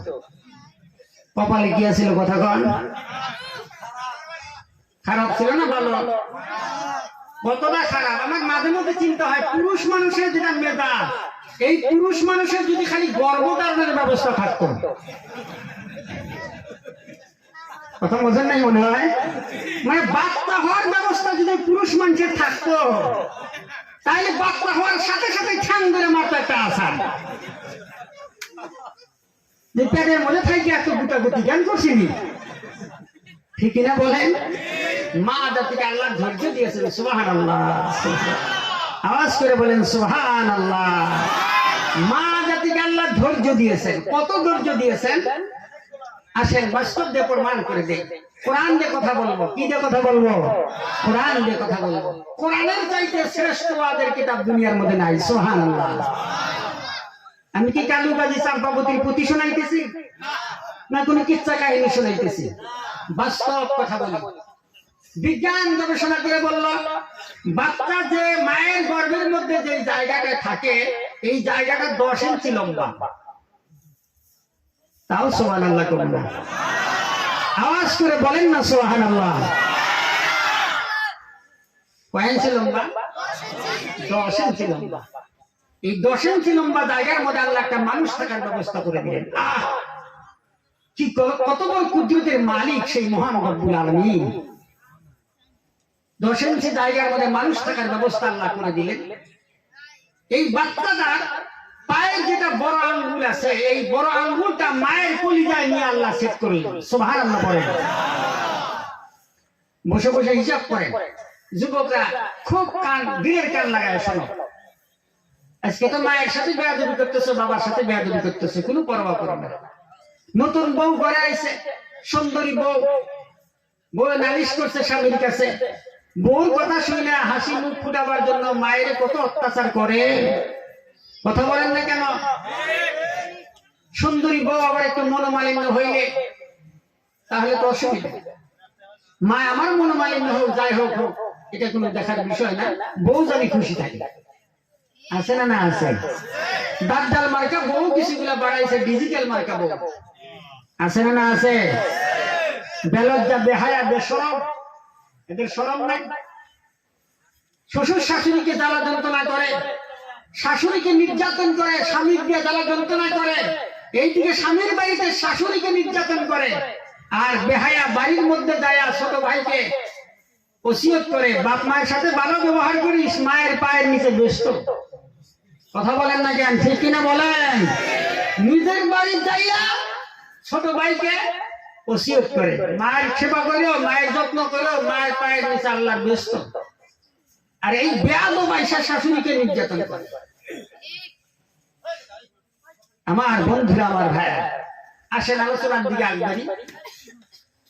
কপালে কি ছিল? কথা কন। খারাপ ছিল না ভালো? কতটা খারাপ! আমার মাঝে মধ্যে চিন্তা হয়, পুরুষ মানুষের যেটা মেজাজ, এই পুরুষ মানুষের যদি খালি গর্ভধারণের ব্যবস্থা থাকতো। কথা বোঝেন নাই মনে হয়? মানে বাচ্চা হওয়ার ব্যবস্থা যদি পুরুষ মানুষের থাকতো, তাহলে বাচ্চা হওয়ার সাথে সাথে ঠ্যাং ধরে মারতো একটা আসান, যে পেটের মধ্যে থাকি এত গুটাগুটি জ্ঞান করছিনি। ঠিক না বলেন? মা জাতিকে আল্লাহ ধৈর্য দিয়েছেন। সুবহানাল্লাহ। আওয়াজ করে বলেন সুবহানাল্লাহ। মা জাতিকে আল্লাহ ধৈর্য দিয়েছেন। কত ধৈর্য দিয়েছেন আসেন বাস্তব দিয়ে প্রমাণ করে দেই। কোরআন দিয়ে কথা বলবো। কি দিয়ে কথা বলবো? কোরআন দিয়ে কথা বলবো। কোরআনের চাইতে শ্রেষ্ঠ ওয়াজের কিতাব দুনিয়ার মধ্যে নাই। সুবহানাল্লাহ। আমি কি কালুবাজি চাম্পাবতীর পুঁথি শোনাইতেছি না কোন কিচ্ছা কাহিনী শোনাইতেছি? বাস্তব কথা বলি। বিজ্ঞান গবেষণা করে বলল, বাচ্চা যে মায়ের গর্ভের মধ্যে যে জায়গাটা থাকে, এই জায়গাটা 10 ইঞ্চি লম্বা। তাও সুবহানাল্লাহ করুন না, আওয়াজ করে বলেন না সুবহানাল্লাহ। কয় ইঞ্চি লম্বা? 10 ইঞ্চি লম্বা। এই 10 ইঞ্চি লম্বা জায়গার মধ্যে আল্লাহ একটা মানুষ থাকার ব্যবস্থা করে দিলেন। কি কত বড় কুদরতের মালিক সেই মহান রব্বুল আলামিন। 10 ইঞ্চি জায়গার মধ্যে মানুষ থাকার ব্যবস্থা আল্লাহ করে দিলেন। এই বাচ্চাটার পায়ের যেটা বড় আঙ্গুল আছে, এই বড় আঙ্গুলটা মায়ের কলিজায় নিয়ে আল্লাহ সেট করলেন। সুবহানাল্লাহ পড়েন। বসে বসে হিসাব করেন। যুবকরা খুব দিনের কান লাগায় শোনো। আজকে তো মায়ের সাথে বেয়াদবি করতেছে, বাবার সাথে বেয়াদবি করতেছে, কোনো পরোয়া করো না। নতুন বউ ঘরে আইছে, সুন্দরী বউ, বউ নালিশ করছে স্বামীর কাছে। বউর কথা শুনে হাসি মুখ ফুটাবার জন্য মায়ের কত অত্যাচার করে, কথা বলেন না কেন? সুন্দরী বউ আবার একটু মনোমালিন্য হইলে তাহলে তো অসুবিধা। মা আমার মনোমালিন্য হোক, যাই হোক হোক, এটা কোনো দেখার বিষয় না। বউ জানি খুশি থাকে। আছে না? না আছে। দাঁতডাল মার্কা বউ কিছুগুলা বাড়াইছে, ডিজিটাল মার্কা বউ। আছে না? না আছে। বেলজ্জা, বেহায়া, বেশরম, এদের শরম নাই। শ্বশুর শাশুড়িকে জ্বালা যন্ত্রণা করে, শাশুড়িকে নির্যাতন করে, স্বামীর দিয়ে জ্বালা যন্ত্রণা করে। এইদিকে স্বামীর বাড়িতে শাশুড়িকে নির্যাতন করে, আর বেহায়া বাড়ির মধ্যে যায় ছোট ভাইকে ওসিয়ত করে, বাপ মায়ের সাথে ভালো ব্যবহার করিস, মায়ের পায়ের নিচে ব্যস্ত। কথা বলেন না কেন? ঠিক কিনা বলেন? নিজের বাড়ি যাইয়া ছোট ভাইকে ওসিয়ত করে, মায়ের সেবা করেও, মায়ের যত্ন করেও, মায়ের পায়ের নিচে আল্লাহ ব্যস্ত। আর এই বেয়াদব আইসা শাশুড়িকে নির্যাতন করে। আমার বন্ধুরা, আমার ভাইয়া, আসেন আলোচনার দিকে আগবাড়ি।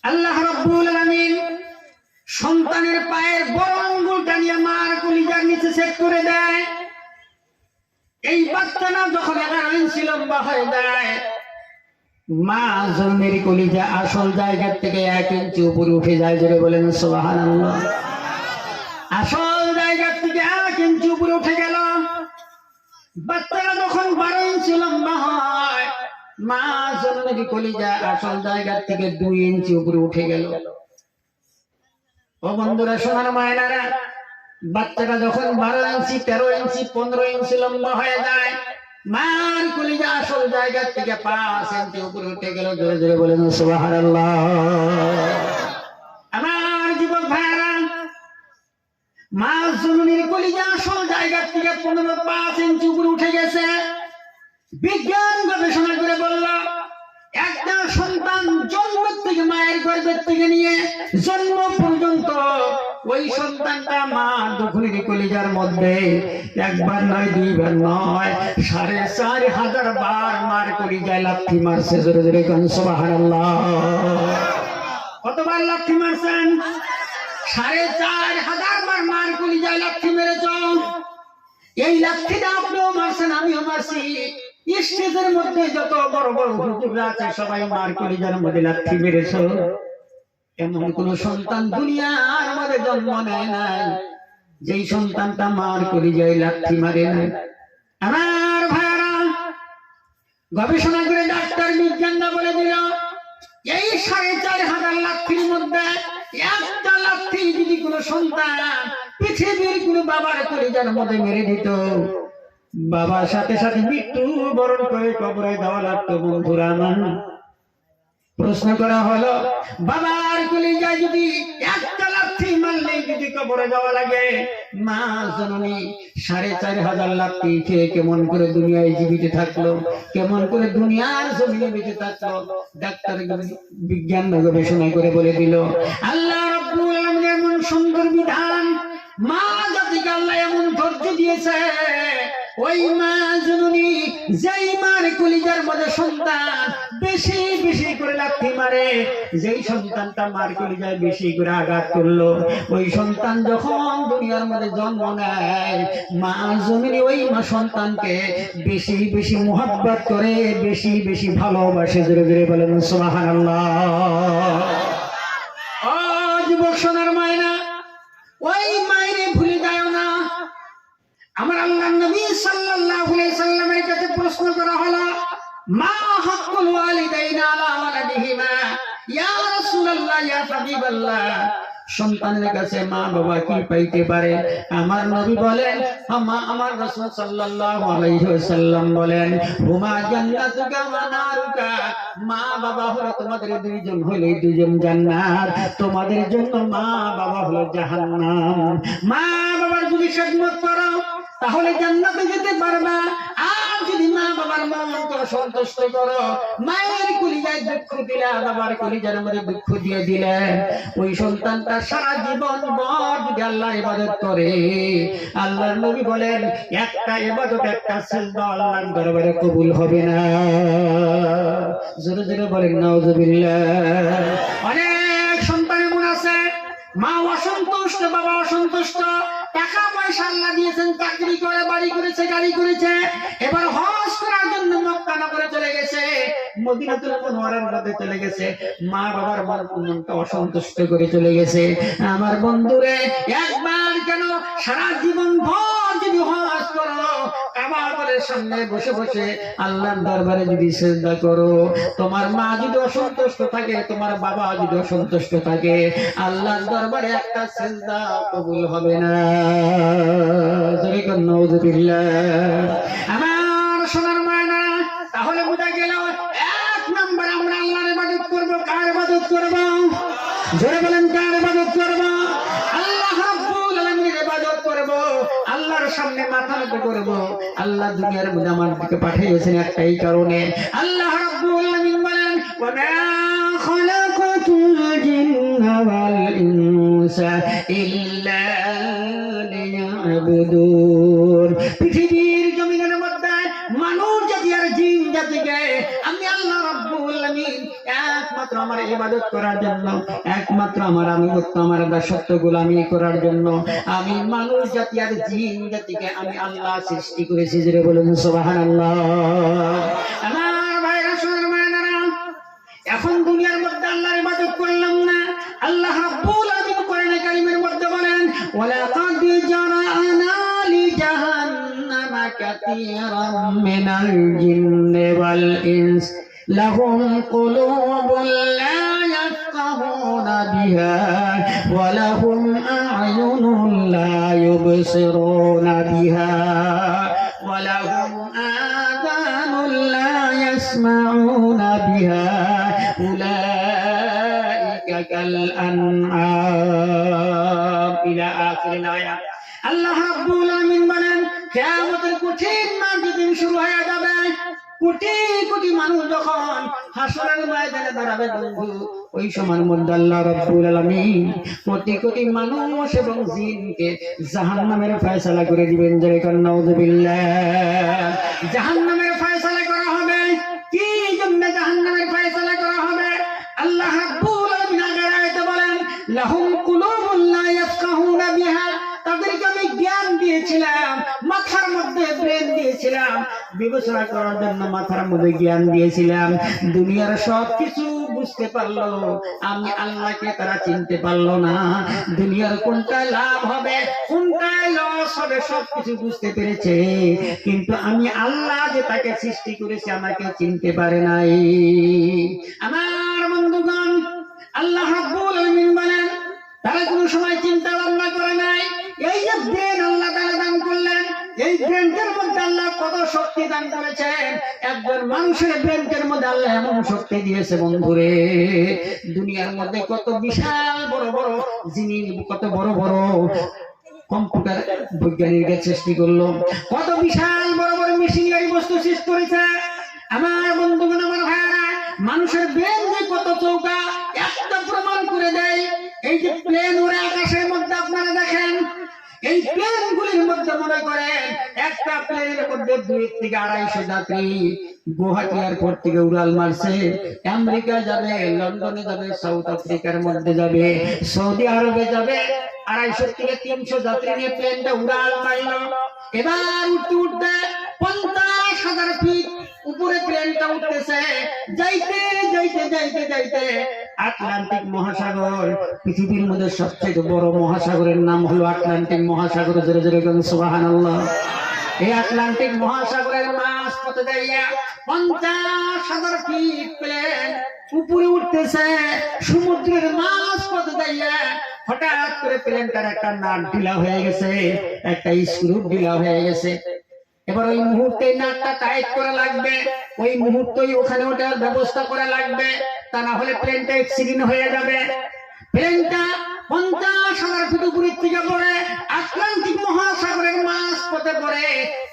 আল্লাহ রাব্বুল আলামিন সন্তানের পায়ের বড় আঙ্গুলটা নিয়ে মার কলিজার নিচে সেট করে দেয়। এই বাচ্চাটা যখন 11 ইঞ্চি লম্বা হয়ে যায়, মা জন্মের কলিজা আসল জায়গা থেকে 1 ইঞ্চি উপরে উঠে যায়। জোরে বলেন সুবহানাল্লাহ। আসল জায়গা থেকে 1 ইঞ্চি উপরে উঠে গেল। বাচ্চাটা যখন 12 ইঞ্চি লম্বা হয়, মা জন্মের কলিজা আসল জায়গা থেকে 2 ইঞ্চি উপরে উঠে গেল। ও বন্ধুরা, সোনার মায়েরা, বাচ্চাটা যখন 12 ইঞ্চি, 13 ইঞ্চি, 15 ইঞ্চি লম্বা হয়ে যায়, মার কলিজা আসল জায়গা থেকে 5 ইঞ্চি উপরে উঠে গেল। জোরে জোরে বলেন সুবহানাল্লাহ। আমার যুবক ভাইরা, মা জননীর কলিজা আসল জায়গা থেকে 5 ইঞ্চি উপরে উঠে গেছে। বিজ্ঞান গবেষণা করে বলল, একটা সন্তান জন্মের থেকে, মায়ের গর্ভের থেকে নিয়ে জন্ম পর্যন্ত ওই সন্তানটা মা দুখুনির কলিজার মধ্যে একবার নয়, 2 বার নয়, 4,500 বার মার কলিজায় লাথি মারছে। জোরে জোরে কোন সুবহানাল্লাহ। কতবার লাথি মারছেন? 4,500 বার মার কলিজায় লাথি মেরেছ। এই লাথিটা আপনিও মারছেন, আমিও মারছি। স্টেজের মধ্যে যত বড় বড় হুজুররা আছে সবাই মার কলিজার মধ্যে লাথি মেরেছ। এমন কোন সন্তান দুনিয়ার মধ্যে জন্ম নেয় নাই যেই সন্তানটা মার কলিজায় লাথি মারে না। আমার ভাইরা, গবেষণা করে ডাক্তার বিজ্ঞানরা বলে দিল, এই 4,500 লাথির মধ্যে একটা লাথি যদি কোন সন্তান পৃথিবীর কোন বাবার কলিজার মধ্যে মেরে দিত, বাবার সাথে সাথে মৃত্যু বরণ করে কবরে দেওয়া লাগতো। বন্ধুরা আমার, প্রশ্ন করা হলো, বাবার কলিজায় যদি একটা লাথি মারলে যদি কবরে যাওয়া লাগে, মা জননী 4,500 লাথি খেয়ে কেমন করে দুনিয়ায় জীবিত থাকলো, কেমন করে দুনিয়ার জমিনে বেঁচে থাকলো? ডাক্তার বিজ্ঞান গবেষণা করে বলে দিল, আল্লাহ রাব্বুল আলামিন এমন সুন্দর বিধান, মা জাতিকে আল্লাহ এমন ধৈর্য দিয়েছে। ওই মা জননী যেই মার কলিজার মধ্যে সন্তান বেশি বেশি করে লাথি মারে, যেই সন্তানটা মার কলিজায় বেশি করে আঘাত করলো, ওই সন্তান যখন দুনিয়ার মধ্যে জন্ম নেয়, মা জননী ওই মা সন্তানকে বেশি বেশি মোহাব্বত করে, বেশি বেশি ভালোবাসে। জোরে জোরে বলেন সুবহানাল্লাহ। ও যুবক সোনার মায়েরা, ওই মায়েরে ভুলে যায় না। আমার আল্লাহর নবী সাল্লাল্লাহু আলাইহি সাল্লামের কাছে প্রশ্ন করা হলো, মা হাক্কুল ওয়ালিদাইনা আলা ওয়ালাদিহিমা? ইয়া রাসূলুল্লাহ, ইয়া হাবিবাল্লাহ, সন্তানের কাছে মা বাবা কি পাইতে পারে? আমার নবী বলেন, আমার রাসূল সাল্লাল্লাহু আলাইহি ওয়াসাল্লাম বলেন, হুমা জান্নাতুকা ওয়া নারুকা, মা বাবা হলো তোমাদের দুইজন, হলো দুইজন জান্নাত, তোমাদের জন্য মা বাবা হলো জাহান্নাম। মা বাবার যদি খেদমত করো তাহলে জান্নাতে যেতে পারবা, আর যদি মা বাবার মনকে অসন্তুষ্ট করো, মায়ের কলিজায় দুঃখ দিলে, বাবার কলিজার মধ্যে দুঃখ দিয়ে দিলে, ওই সন্তানটা সারা জীবন ভর যদি আল্লাহর ইবাদত করে, আল্লাহর নবী বলেন একটা ইবাদত, একটা সিজদা আল্লাহর দরবারে কবুল হবে না। জোরে জোরে বলেন নাউজুবিল্লাহ। অনেক সন্তান এমন আছে, মা অসন্তুষ্ট, বাবা অসন্তুষ্ট, টাকা পয়সা আল্লাহ দিয়েছেন, চাকরি করে, বাড়ি করেছে, গাড়ি করেছে, এবার হজ করার জন্য মক্কা নগরে চলে গেছে, মদিনাতুল মুনাওয়ারার মধ্যে চলে গেছে, মা বাবার মনটা অসন্তুষ্ট করে চলে গেছে। আমার বন্ধুরে, একবার কেন সারা জীবন ভর যদি হজ করো, কাবার সামনে বসে বসে আল্লাহর দরবারে যদি সিজদা করো, তোমার মা যদি অসন্তুষ্ট থাকে, তোমার বাবা যদি অসন্তুষ্ট থাকে, আল্লাহর দরবারে একটা সিজদা কবুল হবে না। জোরে কোন নাউজুবিল্লাহ। আমার সোনার মায়েরা, তাহলে বোঝা গেল এক নম্বর আমরা আল্লাহর ইবাদত করব। কার ইবাদত করব? জোরে বলেন, কার ইবাদত করব? আল্লাহ রাব্বুল আলামিনের ইবাদত করব, আল্লাহর সামনে মাথা নত করব। আল্লাহ দুনিয়ার মধ্যে আমাদেরকে পাঠিয়েছেন একটাই কারণে। আল্লাহ রাব্বুল আলামিন বলেন, ওয়া মা খালাকাতুল জিন্না ওয়াল ইনসা ইল্লা লিয়াবুদুন। পৃথিবীর জমিনের মধ্যে মানুষ জাতি আর জিন জাতিকে আমি আল্লাহ রাব্বুল আলামিন একমাত্র আমার ইবাদত করার জন্য, একমাত্র আমার আনুগত্য, আমার দাসত্ব গোলামি করার জন্য আমি মানুষ জাতি আর জিন জাতিকে আমি আল্লাহ সৃষ্টি করেছি। জোরে বলুন সুবহানাল্লাহ। আমার ভাইরা, সোনার মায়েরা, এখন দুনিয়ার মধ্যে আল্লাহর ইবাদত করলাম না, আল্লাহ রাব্বুল আলামিন কোরআনে কারীমের মধ্যে বলেন, ওয়ালাকাদ জারা'না লি জাহান্নামা কাসীরাম মিনাল জিন্নি ওয়াল ইনস লাহুম কুলুবুন লা ইয়াফকাহুনা বিহা ওয়া লাহুম আ'য়ুনুন লা ইউবসিরুনা বিহা ওয়া লাহুম আযানুন লা ইয়াসমাউনা বিহা উলাইকা কাল আনআম ইলা আখিরিল আয়াত। আল্লাহ রাব্বুল আলামিন বলেন, কিয়ামতের কঠিন মাঠ দিন শুরু হয়ে যাবে, কোটি কোটি মানুষ যখন হাসরের ময়দানে দাঁড়াবে বন্ধু, ওই সময়ের মধ্যে আল্লাহ রাব্বুল আলামিন কোটি কোটি মানুষ এবং জিনকে জাহান্নামের ফয়সালা করে দিবেন। জোরে কোন নাউজুবিল্লাহ। জাহান্নামের ফয়সালা করা হবে। কি জন্য জাহান্নামের ফয়সালা করা হবে? আল্লাহ রাব্বুল আলামিন আগের আয়াতে বলেন, লাহুম কুলুবুন লা ইয়াফকাহুনা বিহা, তাদেরকে আমি জ্ঞান দিয়েছিলাম, মাথার মধ্যে ব্রেন দিয়েছিলাম, বিবেচনা করার জন্য মাথার মধ্যে জ্ঞান দিয়েছিলাম। দুনিয়ার সব কিছু বুঝতে পারলো, আমি আল্লাহকে তারা চিনতে পারলো না। দুনিয়ার কোনটায় লাভ হবে, কোনটায় লস হবে, সবকিছু বুঝতে পেরেছে, কিন্তু আমি আল্লাহ যে তাকে সৃষ্টি করেছি আমাকে চিনতে পারে নাই। আমার বন্ধুগণ, আল্লাহ রাব্বুল আলামিন বলেন, তারা কোনো সময় চিন্তা ভাবনা করে নাই। এই যে ব্রেন আল্লাহ তাআলা দান করলেন, এই ব্রেনটার মধ্যে আল্লাহ কত শক্তি দান করেছেন। একজন মানুষের ব্রেনটার মধ্যে আল্লাহ এমন শক্তি দিয়েছে বন্ধুরে, দুনিয়ার মধ্যে কত বিশাল বড় বড় জিনিস, কত বড় বড় কম্পিউটার বৈজ্ঞানিকরা সৃষ্টি করলো, কত বিশাল বড় বড় মেশিনারি বস্তু সৃষ্টি করেছে। আমার বন্ধুগণ, আমার ভাইরা, মানুষের ব্রেন যে কত চৌকা, একটা প্রমাণ করে দেয়। এই যে প্লেন ওরা আকাশের মধ্যে আপনারা দেখেন, এই প্লেন গুলির মধ্যে মনে করেন একটা প্লেনের মধ্যে 2 থেকে 250 যাত্রী গুয়াহাটি এয়ারপোর্ট থেকে উড়াল মারছে, আমেরিকা যাবে, লন্ডনে যাবে, সাউথ আফ্রিকার মধ্যে যাবে, সৌদি আরবে যাবে, 250 থেকে 300 যাত্রী নিয়ে প্লেনটা উড়াল মারলো। এবার উঠতে উঠতে 50,000 ফিট উপরে প্লেনটা উঠতেছে, যাইতে যাইতে যাইতে যাইতে আটলান্টিক মহাসাগর, পৃথিবীর মধ্যে সবচেয়ে বড় মহাসাগরের নাম হলো আটলান্টিক মহাসাগর। জোরে জোরে বলুন সুবহানাল্লাহ। এই আটলান্টিক মহাসাগরের মাঝপথে দাঁড়িয়ে 50,000 ফিট প্লেন উপরে উঠতেছে, সমুদ্রের মাঝ পথে যাইয়া হঠাৎ করে প্লেনটার একটা নাট ঢিলা হয়ে গেছে, একটা স্ক্রু ঢিলা হয়ে গেছে। এবার ওই মুহূর্তে নাটটা টাইট করা লাগবে, ওই মুহূর্তেই ওখানে ওটার ব্যবস্থা করা লাগবে, তা না হলে প্লেনটা অ্যাক্সিডেন্ট হয়ে যাবে। প্লেনটা 50,000 ফিট উপরের থেকে পড়ে আটলান্টিক মহাসাগরের মাঝ পথে পড়ে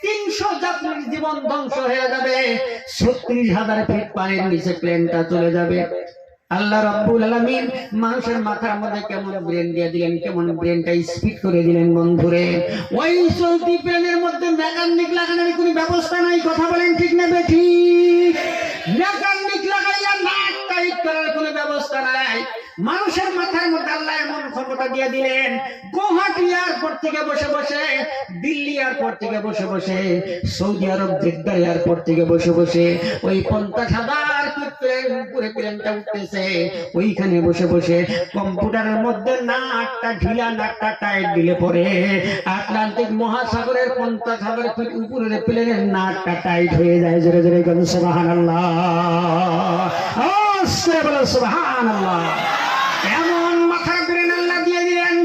300 যাত্রীর জীবন ধ্বংস হয়ে যাবে। 36,000 ফিট পানির নিচে প্লেনটা চলে যাবে। আল্লাহ রাব্বুল আলামিন মানুষের মাথার মধ্যে কেমন ব্রেন দিয়ে দিলেন, কেমন ব্রেনটা স্পিড করে দিলেন বন্ধুরে। ওই চলতি প্লেনের মধ্যে মেকানিক লাগানোর কোনো ব্যবস্থা নাই, কথা বলেন ঠিক না বেঠিক? মেকানিক লাগাইয়া নাট টাইট করার কোনো ব্যবস্থা নাই। মানুষের মাথার মধ্যে আল্লাহ এমন ক্ষমতা দিয়ে দিলেন, গুয়াহাটি এয়ারপোর্ট থেকে বসে বসে, দিল্লি এয়ারপোর্ট থেকে বসে বসে, সৌদি আরব জেদ্দা এয়ারপোর্ট থেকে বসে বসে ওই 50,000 ফিট উপরে প্লেনটা উঠতেছে, ওইখানে বসে বসে কম্পিউটারের মধ্যে নাটটা ঢিলা, নাটটা টাইট দিলে পরে আটলান্টিক মহাসাগরের 50,000 ফিট উপরের প্লেনের নাটটা টাইট হয়ে যায়। জোরে জোরে বলুন সুবহানাল্লাহ, সুবহানাল্লাহ। এমন মাথার ব্রেন আল্লাহ দিয়ে দিলেন,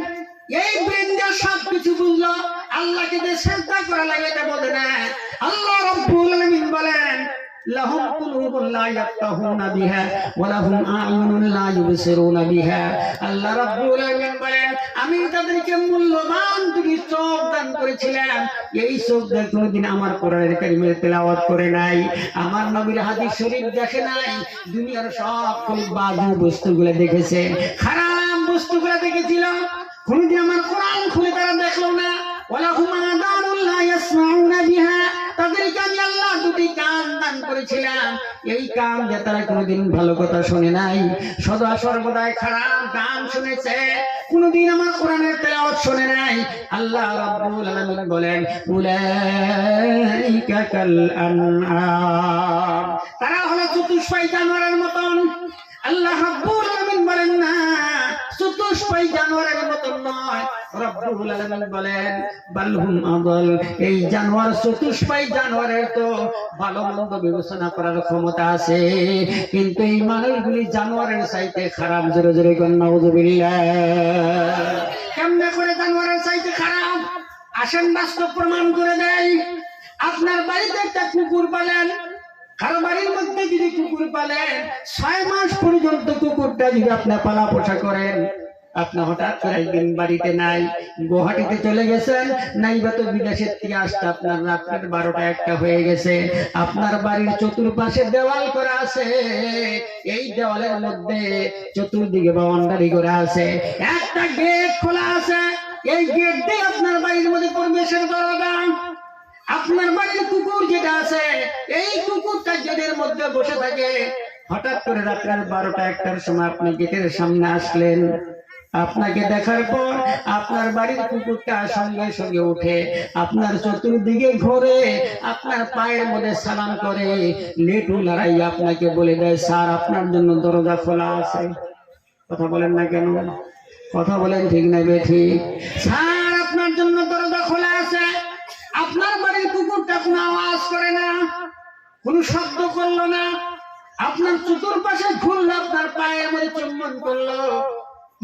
এই ব্রেন দিয়ে সবকিছু বুঝলো। আল্লাহকে যে চিন্তা করা লাগে এটা বলে না। আল্লাহ রাব্বুল আলামিন বলেন, লাহুম কুলুবুন লা ইয়াফকাহুনা বিহা ওয়া লাহুম আ'য়ুনুন লা ইউবসিরুনা বিহা। আল্লাহ রাব্বুল আলামিন বলেন, আমি তাদেরকে মূল্যবান দুটি চোখ দান করেছিলাম, এই চোখ দিয়ে কোনোদিন আমার কোরআনের কারিমের তেলাওয়াত করে নাই, আমার নবীর হাদিস শরীফ দেখে নাই, দুনিয়ার সব বাজে বস্তুগুলো দেখেছে, খারাপ বস্তুগুলো দেখেছিল, কোনোদিন আমার কোরআন খুলে তারা দেখলো না। ওয়ালাহুম আযানুন লা ইয়াসমাউনা বিহা, তাদেরকে আমি আল্লাহ দুটি কান দান করেছিলাম, এই কান দিয়ে তারা কোনোদিন ভালো কথা শুনে নাই, সদা সর্বদাই খারাপ গান শুনেছে, কোনোদিন আমার কোরআনের তেলাওয়াত শুনে নাই। আল্লাহ রাব্বুল আলামিন বলেন, উলাইকা কাল আনআম, তারা হলো চতুষ্পায়ী জানোয়ারের মতন। আল্লাহ রাব্বুল আলামিন বলেন না, চতুষ্পায়ী জানোয়ারের মতন নয়। রাব্বুল আলামিন বলেন, বালহুম আদাল, এই জানোয়ার চতুষ্পায়ী জানোয়ারের তো ভালো মন্দ বিবেচনা করার ক্ষমতা আছে, কিন্তু এই মানুষগুলি জানোয়ারের চাইতে খারাপ। জোরে জোরে কোন নাউযুবিল্লাহ। কেমনে করে জানোয়ারের চাইতে খারাপ? আসেন বাস্তব প্রমাণ করে দেয়। আপনার বাড়িতে একটা কুকুর পালেন, কারো বাড়ির মধ্যে যদি কুকুর পালেন, 6 মাস পর্যন্ত কুকুরটা যদি আপনি পালা পোষা করেন, আপনি হঠাৎ করে একদিন বাড়িতে নাই, গুয়াহাটিতে চলে গেছেন, নাইবা তো বিদেশের থেকে আসতে আপনার রাত্রের 12টা-1টা হয়ে গেছে, আপনার বাড়ির চতুর্পাশে দেওয়াল করা আছে, এই দেওয়ালের মধ্যে চতুর্দিকে বাউন্ডারি করা আছে, একটা গেট খোলা আছে, এই গেট দিয়ে আপনার বাড়ির মধ্যে প্রবেশের দরজা। আপনার বাড়ির কুকুর যেটা আছে, এই কুকুরটা গেটের মধ্যে বসে থাকে, হঠাৎ করে রাত্রের 12টা-1টার সময় আপনি গেটের সামনে আসলেন, আপনাকে দেখার পর আপনার বাড়ির কুকুরটা সঙ্গে সঙ্গে উঠে আপনার চতুর্দিকে ঘোরে, আপনার পায়ের মধ্যে সালাম করে, লেটু লড়াই আপনাকে বলে দেয়, স্যার আপনার জন্য দরজা খোলা আছে। কথা বলেন না কেন? কথা বলেন ঠিক না বেঠিক? স্যার আপনার জন্য দরজা খোলা আছে। আপনার বাড়ির কুকুরটা কোনো আওয়াজ করে না, কোনো শব্দ করলো না, আপনার চতুর্পাশে ঘুরলো, আপনার পায়ের মধ্যে চুম্বন করলো,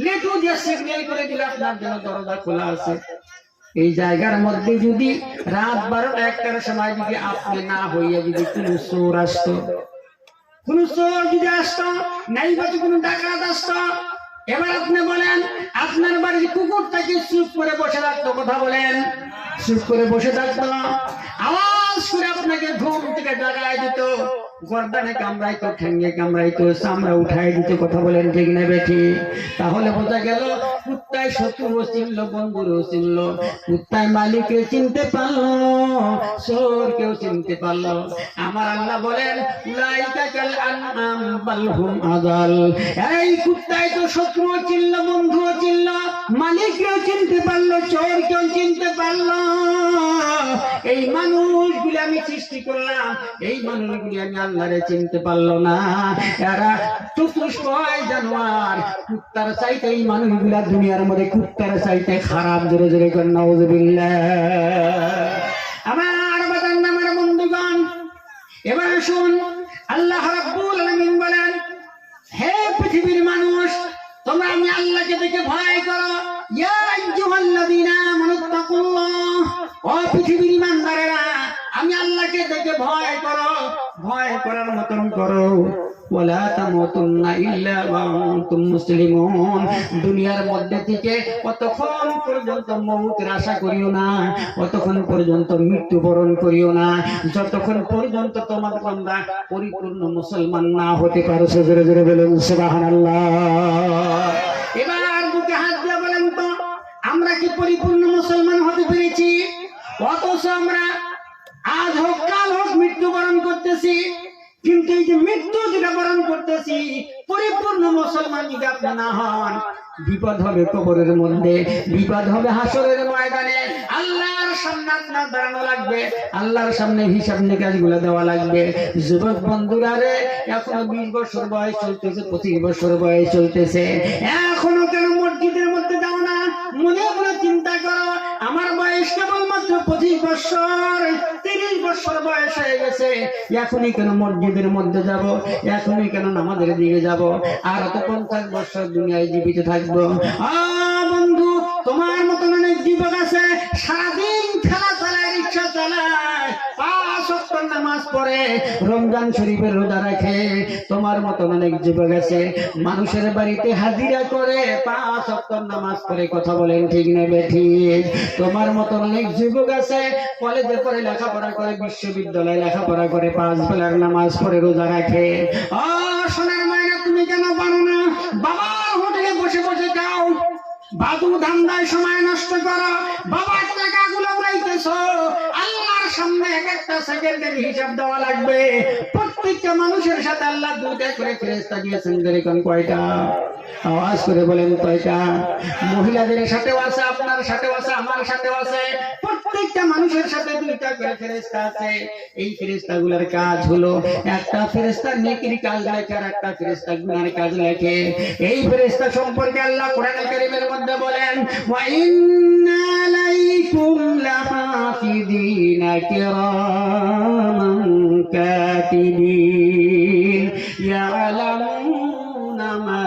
লেটু দিয়ে সিগন্যাল করে দিল আপনার জন্য দরজা খোলা আছে। এই জায়গার মধ্যে যদি রাত 12টা-1টার সময় যদি আপনি না হইয়া যদি কোনো চোর আসতো, কোনো চোর যদি আসতো, নাই বা কোনো ডাকাত আসতো, এবার আপনি বলেন আপনার বাড়ির কুকুরটাকে চুপ করে বসে থাকতো। কথা বলেন, চুপ করে বসে থাকতো, আওয়াজ করে আপনাকে ঘুম থেকে জাগায় দিত, গর্দানে কামড়াইতো, ঠ্যাঙ্গে কামড়াইতো, চামড়া উঠাই দিত। কথা বলেন ঠিক না বেঠি? তাহলে বোঝা গেল কুত্তায় শত্রুও চিনল, বন্ধুরও চিনল, কুত্তায় মালিককে চিনতে পারলো, চোরকেও চিনতে পারলো। আমার আল্লাহ বলেন, উলাইকা কাল আনআম বাল হুম আযাল, এই কুত্তায় তো শত্রুও চিনল, বন্ধুও চিনল, মালিককেও চিনতে পারলো, চোরকেও চিনতে পারলো। এই মানুষগুলি আমি সৃষ্টি করলাম, এই মানুষগুলি আমি আল্লাহরে চিনতে পারলো না, এরা চতুষ্পয় জানোয়ার, কুত্তার চাইতে এই মানুষগুলা দুনিয়ার মধ্যে কুত্তার চাইতে খারাপ। জোরে জোরে করে নাউযুবিল্লাহ। আমার বাজান আমার বন্ধুগণ, এবার শুন, আল্লাহ রাব্বুল আলামিন বলেন, করো ওয়ালা তামুতুন্না ইল্লা ওয়া আনতুম মুসলিমুন। দুনিয়ার মধ্যে থেকে কতক্ষণ পর্যন্ত মৌতের আশা করিও না, কতক্ষণ পর্যন্ত মৃত্যুবরণ করিও না, যতক্ষণ পর্যন্ত তোমার বান্দা পরিপূর্ণ মুসলমান না হতে পারো। জোরে জোরে বলুন সুবহানাল্লাহ। এবার বুকে হাত দিয়ে বলেন তো, আমরা কি পরিপূর্ণ মুসলমান হতে পেরেছি? অথচ আমরা আজ হোক কাল হোক মৃত্যুবরণ করতেছি, কিন্তু এই যে মৃত্যু যেটা বরণ করতেছি, পরিপূর্ণ মুসলমান যদি আপনি না হন, বিপদ হবে কবরের মধ্যে, বিপদ হবে হাসরের ময়দানে। আল্লাহর সামনে আপনার দাঁড়ানো লাগবে, আল্লাহর সামনে হিসাব নিকাশ গুলো দেওয়া লাগবে। যুবক বন্ধুরা রে, এখনো 20 বছর বয়স চলতেছে, 25 বছর বয়স চলতেছে, এখনো কেন মসজিদের মধ্যে যাও না? মনে মনে চিন্তা করো, আমার বয়স কেবলমাত্র 25 বছর, 30 বছর বয়স হয়ে গেছে, এখনই কেন মসজিদের মধ্যে যাব? এখনই কেন নামাজের দিকে যাব? আর তো 50 বছর দুনিয়ায় জীবিত থাকবো। বন্ধু, তোমার মতন অনেক যুবক আছে, সারাদিন খেলা চালায়, রিক্সা চালায়, 5 ওয়াক্ত নামাজ পড়ে, রমজান শরীফের রোজা রাখে। তোমার মতন অনেক যুবক আছে, মানুষের বাড়িতে হাজিরা করে, 5 ওয়াক্ত নামাজ পড়ে। কথা বলেন ঠিক নেবে ঠিক? তোমার মতন অনেক যুবক আছে, কলেজে পড়ে লেখাপড়া করে, বিশ্ববিদ্যালয়ে লেখাপড়া করে, 5 বেলার নামাজ পড়ে, রোজা রাখে। সোনার মায়েরা, তুমি কেন পারো না? বাবার হোটেলে বসে বসে যাও, বাদু ধান্দায় সময় নষ্ট করো, বাবার টাকাগুলো উড়াইতেছো। আল্লাহর সামনে এক একটা সেকেন্ডের হিসাব দেওয়া লাগবে। প্রত্যেকটা মানুষের সাথে আল্লাহ 2টা করে ফেরেশতা দিয়েছেন। দেখুন কয়টা? আওয়াজ করে বলেন কয়টা? মহিলাদের সাথেও আছে, আপনার সাথেও আছে, আমার সাথেও আছে। প্রত্যেকটা মানুষের সাথে 2টা করে ফেরেশতা আছে। এই ফেরেশতাগুলোর কাজ হলো, একটা ফেরেশতা নেকির কাজ লেখে, আর একটা ফেরেশতা গুনাহের কাজ লেখে। এই ফেরেশতা সম্পর্কে আল্লাহ কোরআনুল কারীমের মধ্যে বলেন, ওয়া ইন্না আলাইকুম লাহাফিযিনা কিরামান কাতিবিন ইয়ালামুনা মা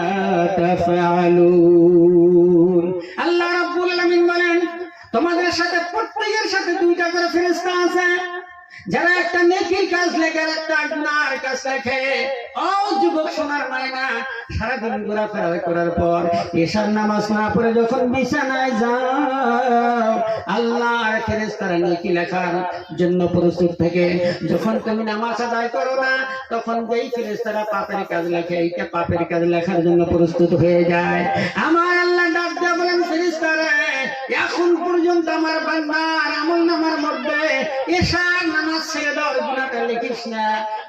তাফআলুন। আল্লাহ রাব্বুল আলামিন বলেন, তোমাদের সাথে প্রত্যেকের সাথে 2টা করে ফেরেশতা আছে, যারা একটা নেকির কাজ লেখে, একটা গুনাহের কাজ লেখে। ও যুবক সোনার মায়না, সারাদিন ঘোরাফেরা করার পর এশার নামাজ না পড়ে যখন বিছানায় যাও, আল্লাহর ফেরেশতারা নেকি লেখার জন্য প্রস্তুত থাকে। যখন তুমি নামাজ আদায় করো না, তখন যেই ফেরেশতারা পাপের কাজ লেখে, এইটা পাপের কাজ লেখার জন্য প্রস্তুত হয়ে যায়। আমার আল্লাহ ডাক দিয়ে বলেন, ফেরেশতারা, এখন পর্যন্ত আমার বান্দার আমলনামার মধ্যে এশার নামাজ ছেড়ে দেওয়ার গুনাহটা লিখিস না।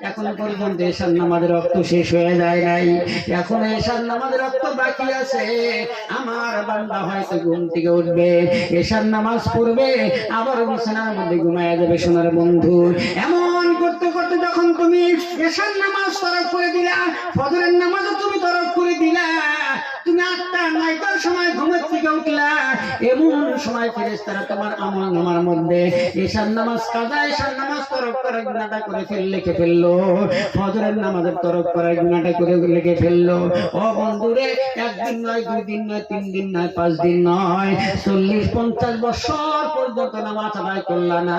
এখন পর্যন্ত এশার নামাজের রক্ত শেষ হয়ে যায় নাই, এখন এশার নামাজের রক্ত বাকি আছে। আমার বান্দা হয়তো ঘুম থেকে উঠবে, এশার নামাজ পড়বে, আবার বিছানার মধ্যে ঘুমায়া যাবে। সোনার বন্ধু, এমন করতে করতে যখন তুমি এশার নামাজ তরক করে দিলা, ফজরের নামাজও তুমি তরক করে দিলা, তুমি 8টা 9টার সময় ঘুমের থেকে উঠলা, এমন সময় ফেরেশতারা তোমার আমলনামার মধ্যে এশার নামাজ কাজা, এশার নামাজ তরক করার গুনাহটা করে লিখে ফেললো, ফজরের নামাজের তরক করার গুনাহটা করে লিখে ফেললো। ও বন্ধুরে, 1 দিন নয়, 2 দিন নয়, 3 দিন নয়, 5 দিন নয়, 40-50 বছর পর্যন্ত নামাজ আদায় করলা না।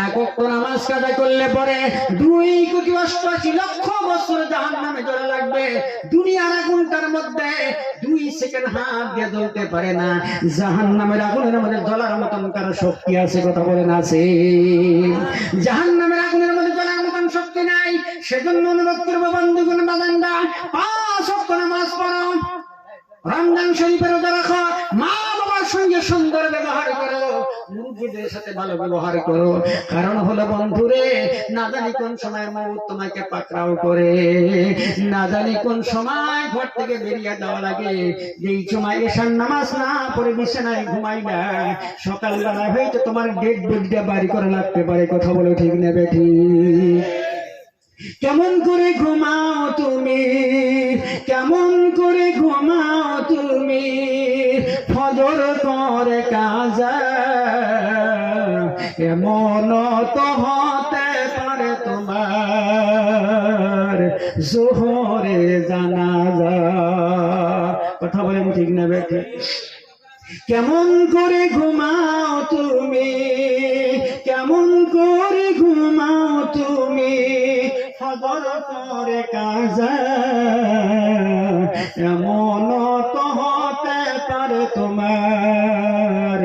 1 ওয়াক্ত নামাজ আদায় করলে পরে 2,88,00,000 বছর জাহান্নামে জ্বলা লাগবে। দুনিয়ার আগুনটার মধ্যে 2 সেকেন্ড হাত দিয়ে জ্বলতে পারে না। জাহান্নামের আগুনের মধ্যে জ্বলার মতন কারো শক্তি আছে? কথা বলেন আছে? জাহান্নামের আগুনের মধ্যে জ্বলার মতন শক্তি নাই। সেজন্য অনুরোধ করবো বন্ধুগণ, বাজানরা, 5 ওয়াক্ত নামাজ পড়ো, রমজান শরীফের রোজা রাখো, মা বাবার সঙ্গে সুন্দর ব্যবহার করো, মুরব্বিদের সাথে ভালো ব্যবহার করো। কারণ হলো বন্ধুরে, না জানি কোন সময় মউত তোমাকে পাকড়াও করে, না জানি কোন সময় ঘর থেকে বেরিয়ে দেওয়া লাগে। যেই সময় এশার নামাজ না পড়ে বিছানায় ঘুমাইবা, সকালবেলা হয়তো তোমার ডেড বডিটা বাড়ি করে লাগতে পারে। কথা বলো ঠিক নেবে ঠিক? কেমন করে ঘুমাও তুমি, কেমন করে ঘুমাও তুমি, ফজর করে কাজা, এমন তো হতে পারে তোমার জোহরে জানাজা। কথা বলেন ঠিক না বেঠে? কেমন করে ঘুমাও তুমি, কেমন করে ঘুমাও তুমি, ফজর পরে কাজা এমন তো হতে পারে তোমার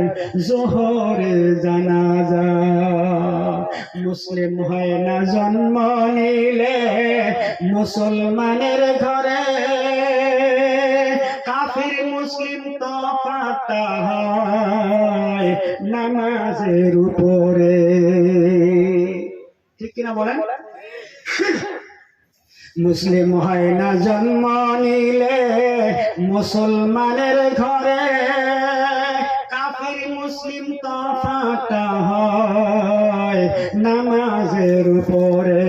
জোহরে জানাজা। মুসলিম হয় না জন্ম নিলে মুসলমানের ঘরে, কাফির মুসলিম তফাৎ হয় নামাজের উপরে। ঠিক কিনা বলেন? মুসলিম হয় না জন্ম নিলে মুসলমানের ঘরে, কাফির মুসলিম তফাৎ হয় নামাজের উপরে।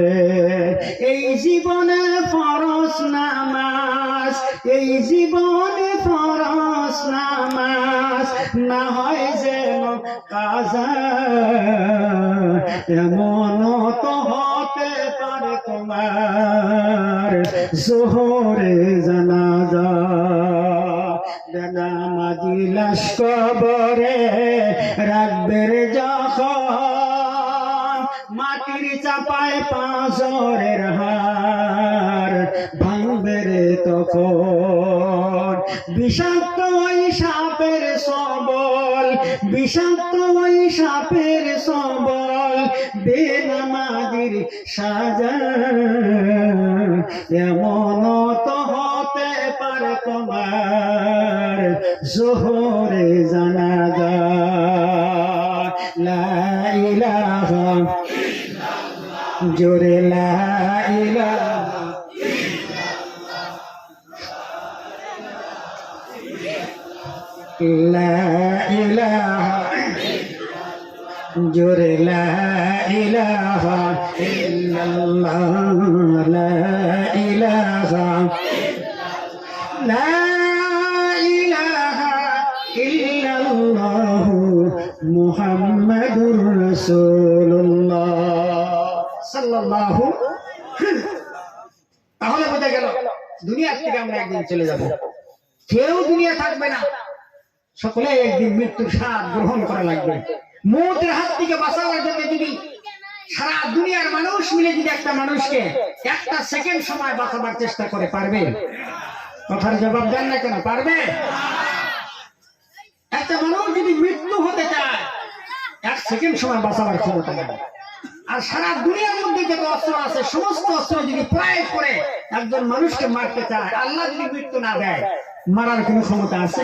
এই জীবনে ফরজ নামাজ, এই জীবনে ফরজ নামাজ না হয় যেন কাজা এমন তো হতে পারে তোমার জোহরে জানাজা। নামাজি লাশ কবরে রাখবে যখন, মাটির চাপায় পাঁজরের হার ভাঙবে রে তখন। বিষাক্ত ওই সাপের সবল, বিষাক্ত ওই সাপের সবল বেনামাজির সাজা এমন তো হতে পারে তোমার জোহরে জানাজা। লা ইলাহা ইল্লাল্লাহ, জোরে লা ইলাহা লা ইলাহা জোরে লা ইলাহা ইল্লাল্লাহ, লা ইলাহা লা ইলাহা ইল্লাল্লাহ মুহাম্মাদুর রাসূলুল্লাহ সাল্লাল্লাহু। তাহলে বোঝা গেল দুনিয়া থেকে আমরা একদিন চলে যাব, কেউ দুনিয়া থাকবে না, সকলে একদিন মৃত্যুর স্বাদ গ্রহণ করা লাগবে। মৌতের হাত থেকে বাঁচাবার জন্য যদি সারা দুনিয়ার মানুষ মিলে যদি একটা মানুষকে একটা সেকেন্ড সময় বাঁচাবার চেষ্টা করে, পারবে? কথার জবাব দেন না কেন? পারবে? একটা মানুষ যদি মৃত্যু হতে চায় এক সেকেন্ড সময় বাঁচাবার ক্ষমতা নেই। আর সারা দুনিয়ার মধ্যে যত অস্ত্র আছে সমস্ত অস্ত্র যদি প্রয়োগ করে একজন মানুষকে মারতে চায়, আল্লাহ যদি মৃত্যু না দেয়, মারার কোন ক্ষমতা আছে?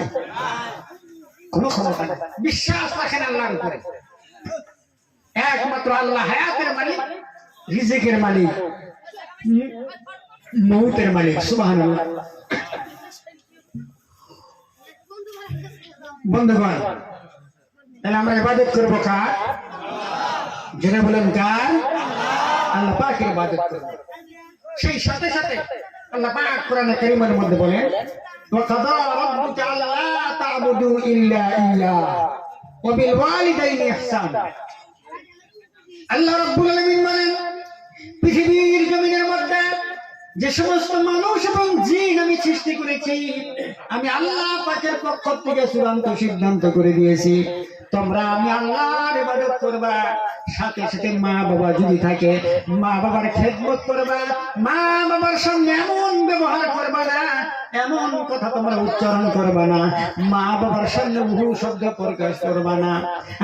কোনো ক্ষমতা নেই। বিশ্বাস রাখেন আল্লাহর উপরে। একমাত্র আল্লাহ হায়াতের মালিক, রিজিকের মালিক, মৌতের মালিক। সুবহানাল্লাহ। বন্ধুগণ, তাহলে আমরা ইবাদত করব কার? জেনে বলেন কার? আল্লাহ পাকের ইবাদত করব। সেই সাথে সাথে আল্লাহ পাক কোরআনে কারীমের মধ্যে বলেন, وَقَضَى رَبُّكَ أَلَّا تَعْبُدُوا إِلَّا إِيَّاهُ وَبِالْوَالِدَيْنِ إِحْسَانًا। আল্লাহ রাব্বুল আলামিন বলেন, পৃথিবীর জমিনের মধ্যে যে সমস্ত মানুষ এবং জিন আমি সৃষ্টি করেছি, আমি আল্লাহ পাকের পক্ষ থেকে চূড়ান্ত সিদ্ধান্ত করে দিয়েছি, তোমরা আমি আল্লাহর ইবাদত করবা। সাথে সাথে মা বাবা যদি থাকে, মা বাবার খেদমত করবা, মা বাবার সঙ্গে এমন ব্যবহার করবা না, এমন কথা তোমরা উচ্চারণ করবা না, মা বাবার সামনে বহু শব্দ প্রকাশ করবা না।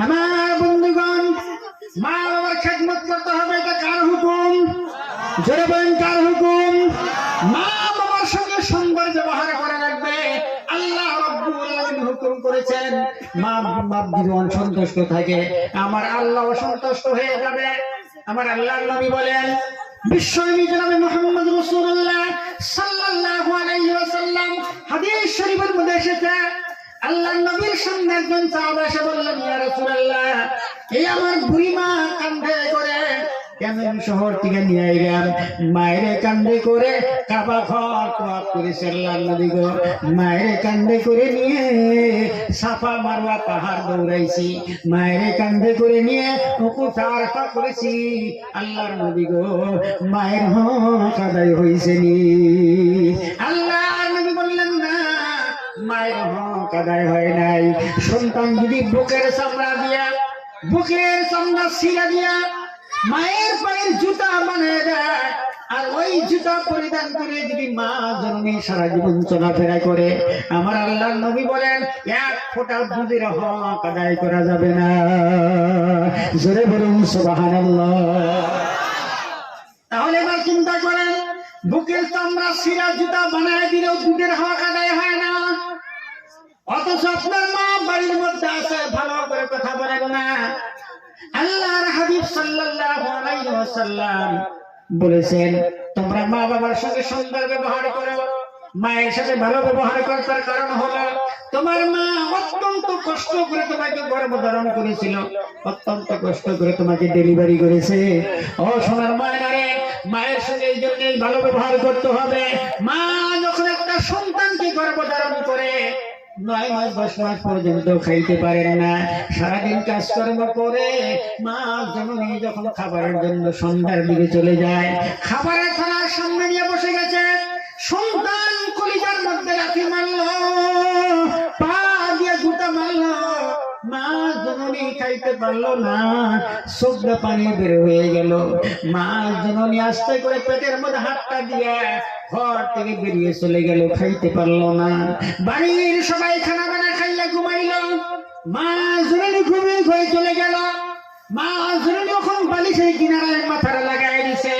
আমার বন্ধুগণ, মা বাবার খেদমত করতে হবে, এটা কার হুকুম? জোরে বলেন কার হুকুম? মা বাবার সঙ্গে সুন্দর ব্যবহার করা লাগবে। আল্লাহ রাব্বুল আলামিন হুকুম করেছেন, মা বাপ যদি অসন্তুষ্ট থাকে আমার আল্লাহ অসন্তুষ্ট হয়ে যাবে। আমার আল্লাহর নবী বলেন, বিশ্বনবী জনাবে মুহাম্মদ রাসূলুল্লাহ সাল্লাল্লাহু আলাইহি ওয়াসাল্লাম হাদিস শরীফের মধ্যে এসেছে, আল্লাহর নবীর সামনে একজন সাহাবা এসে বললেন, ইয়া রাসূলুল্লাহ, এই আমার বুড়ি মা কাঁধে করে কেমন শহর থেকে নিয়ে আইলাম, মায়ের কান্দে করে কাবা ঘর তোয়াফ করেছে। আল্লাহর নবী গো, মায়ের কান্দে করে নিয়ে সাফা মারওয়া পাহাড় দৌড়াইছি, মায়ের কান্দে করে নিয়ে উকুফা আরাফা করেছি। আল্লাহর নবী গো, মায়ের হক আদায় হইছে নি? আল্লাহর নবী বললেন, না, মায়ের হক আদায় হয় নাই। সন্তান যদি বুকের চামড়া দিয়া, বুকের চামড়া ছিঁড়া দিয়া মায়ের পায়ের জুতা বানিয়ে দেয়, আর ওই জুতা পরিধান করে যদি মা জননী সারা জীবন চলাফেরা করে, আমার আল্লাহর নবী বলেন এক ফোঁটা দুধের হক আদায় করা যাবে না। জোরে বলুন সুবহানাল্লাহ। তাহলে এবার চিন্তা করেন, বুকের চামড়া সিরা জুতা বানায় দিলেও দুধের হক আদায় হয় না, অথচ আপনার মা বাড়ির মধ্যে আছে, ভালো করে কথা বলেন না। আল্লাহর হাবিব সাল্লাল্লাহু আলাইহি ওয়াসাল্লাম বলেছেন, তোমরা মা বাবার সঙ্গে সুন্দর ব্যবহার করো। মায়ের সাথে ভালো ব্যবহার করার কারণ হলো তোমার মা অত্যন্ত কষ্ট করে তোমাকে গর্ভধারণ করেছিল, অত্যন্ত কষ্ট করে তোমাকে ডেলিভারি করেছে। ও সোনার মায়েরারে, মায়ের সঙ্গে এই জন্যই ভালো ব্যবহার করতে হবে। মা যখন একটা সন্তানকে গর্ভধারণ করে 9 মাস 10 মাস পর্যন্ত খাইতে পারেন না, সারাদিন কাজকর্ম করে মা জননী যখন খাবারের জন্য সন্ধ্যার দিকে চলে যায়, খাবারের থালার সামনে নিয়ে বসে গেছে, সন্তান কলিজার মধ্যে লাথি মারলো, পা দিয়ে জুতা মারলো, মা জননী খাইতে পারলো না, চোখে পানি বের হয়ে গেল। মা জননী আস্তে করে পেটের মধ্যে হাতটা দিয়ে ঘর থেকে বেরিয়ে চলে গেল, খাইতে পারলো না। বাড়ির সবাই খানা বানা খাইলে ঘুমাইল, মা জননী ঘুমিয়ে ঘরে চলে গেল। মা জননী যখন বালিশের কিনারায় মাথাটা লাগাই দিছে,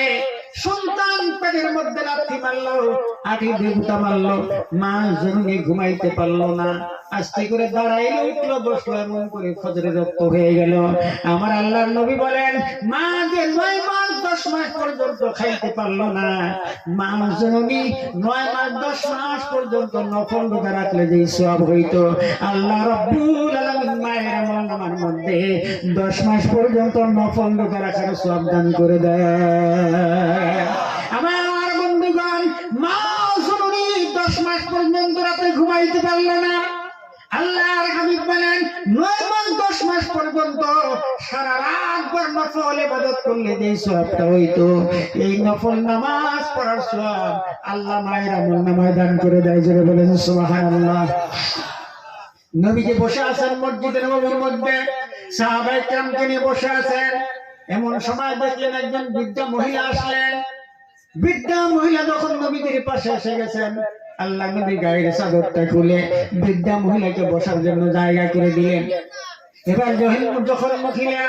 সন্তান পেটের মধ্যে লাথি মারলো, আটি দেবতা মারলো, মা জননী ঘুমাইতে পারলো না। আস্তে করে দাঁড়াইলো, উঠলো, বসলো, এমন করে ফজরে রক্ত হয়ে গেল। আমার আল্লাহর নবী বলেন, মা যে 9 মাস 10 মাস পর্যন্ত খাইতে পারলো না, মা জননী 9 মাস 10 মাস পর্যন্ত নফল রোজা রাখলে যে সওয়াব হইতো, আল্লাহ রাব্বুল আলামিন মায়ের আমলনামার মধ্যে 10 মাস পর্যন্ত নফল রোজা রাখার সওয়াব দান করে দেয়। আমার বন্ধুগণ, মা জননী 10 মাস পর্যন্ত রাতে ঘুমাইতে পারলো না। আল্লাহর হাবিব বলেন, 9 মাস 10 মাস পর্যন্ত সারা রাত ভর নফল ইবাদত করলে যে সওয়াবটা হইতো, এই নফল নামাজ পড়ার সওয়াব আল্লাহ মায়ের আমলনামায় দান করে দেয়। জোরে বলেন সুবহানাল্লাহ। নবীজি বসে আছেন মসজিদে নববীর মধ্যে, সাহাবায়ে কেরামকে নিয়ে বসে আছেন। এমন সময় দেখলেন একজন বৃদ্ধা মহিলা আসলেন। বৃদ্ধা মহিলা যখন নবীদের পাশে এসে গেছেন, আল্লাহ নবী গায়ের চাদরটা খুলে বৃদ্ধা মহিলাকে বসার জন্য জায়গা করে দিলেন। এবার যখন মহিলা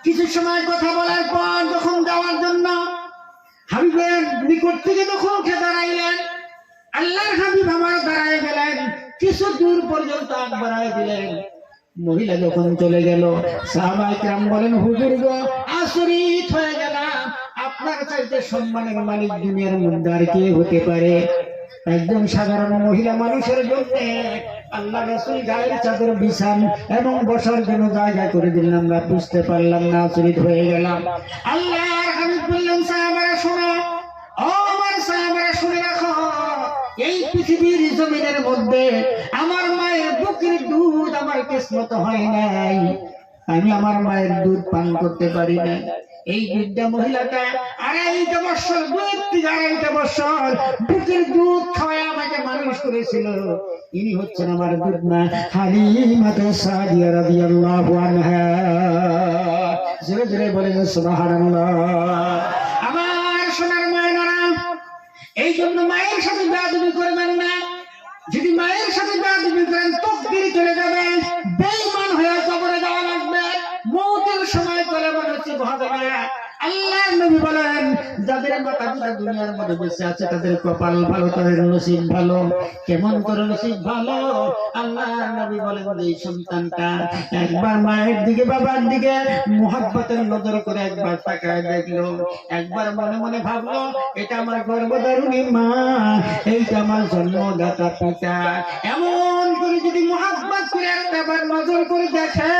কিছু সময় কথা বলার পর যখন যাওয়ার জন্য হাবিবের নিকট থেকে যখন উঠে দাঁড়াইলেন, আল্লাহর হাবিব আমার দাঁড়ায় গেলেন, কিছু দূর পর্যন্ত আগ বাড়ায় দিলেন। মহিলা যখন চলে গেল, সাহাবায়ে কেরাম বলেন, হুজুর গো, আচরিত হয়ে গেলাম, আপনার চাইতে সম্মানের মালিক দুনিয়ার মধ্যে আর কে হতে পারে? একজন সাধারণ মহিলা মানুষের জন্য আল্লাহ রাসূল গায়ের চাদর বিছান এবং বসার জন্য জায়গা করে দিলেন। আমরা বুঝতে পারলাম না, আচরিত হয়ে গেলাম। আল্লাহর হাবিব বললেন, সাহাবারা শোনো, ও আমার সাহাবারা শুনে রাখো, এই পৃথিবীর জমিনের মধ্যে আমার মায়ের বুকের দুধ আমার কিসমত হয় নাই, আমি আমার মায়ের দুধ পান করতে পারি না। এই বৃদ্ধা মহিলাটা 2.5 বছর, 2.5 বছর বুকের দুধ খাওয়ায় আমাকে মানুষ করেছিল। ইনি হচ্ছেন আমার দুধ মা হালিমা সাদিয়া রাদিয়াল্লাহু আনহা। জোরে জোরে বলেন সুবহানাল্লাহ। আমার সোনার মায়েরা, এই জন্য মায়ের সাথে বেয়াদবি করবেন না। যদি মায়ের সাথে বেয়াদবি করেন, তকদির চলে যাবে, বেঈমান হয়ে কবরে যাওয়া লাগবে। মৌতের সময় করে মনে হচ্ছে হবে না। আল্লাহর নবী বলেন, যাদের মাতা পিতা দুনিয়ার মধ্যে বেঁচে আছে তাদের কপাল ভালো, তাদের নসিব ভালো। কেমন করে নসিব ভালো? আল্লাহর নবী বলেন, এই সন্তানটা একবার মায়ের দিকে বাবার দিকে মুহাব্বতের নজর করে একবার তাকায় দেখলো, একবার মনে মনে ভাবলো, এটা আমার গর্ভধারিণী মা, এইটা আমার জন্মদাতা পিতা। এমন করে যদি মুহাব্বত করে একবার নজর করে দেখে,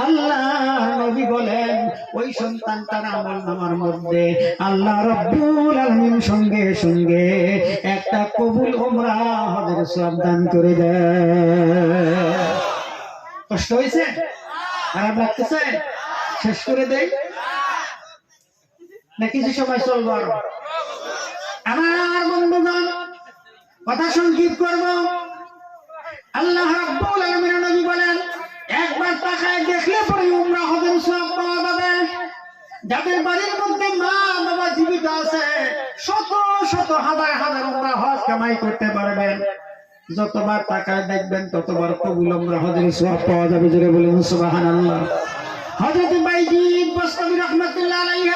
আল্লাহ নবী বলেন, ওই সন্তানটার আমলনামার মধ্যে আল্লাহ রাব্বুল আলামিন সঙ্গে সঙ্গে একটা কবুল উমরা হজের সওয়াব দান করে দেয়। কষ্ট হয়েছে? খারাপ লাগতেছে? শেষ করে দেই না কিছু সময় চলবো? আমার বন্ধুগণ, কথা সংক্ষিপ্ত করব। আল্লাহ রাব্বুল আলামিন নবী বলেন, একবার তাকায় দেখলে পরে উমরা হজের সওয়াব পাওয়া যাবে। যাদের বাড়ির মধ্যে মা বাবা জীবিত আছে, শত শত হাজার হাজার উমরা হজ কামাই করতে পারবেন। যতবার তাকায় দেখবেন ততবার কবুল উমরা হজের সওয়াব পাওয়া যাবে। জোরে বলুন সুবহানাল্লাহ। হযরত বাইজিদ বস্তামি রাহমাতুল্লাহ আলাইহি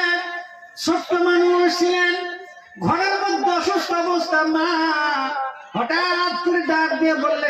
ছোট্ট মানুষ ছিলেন, ঘরের মধ্যে অসুস্থ অবস্থা, মা হঠাৎ করে ডাক দিয়ে বললেন,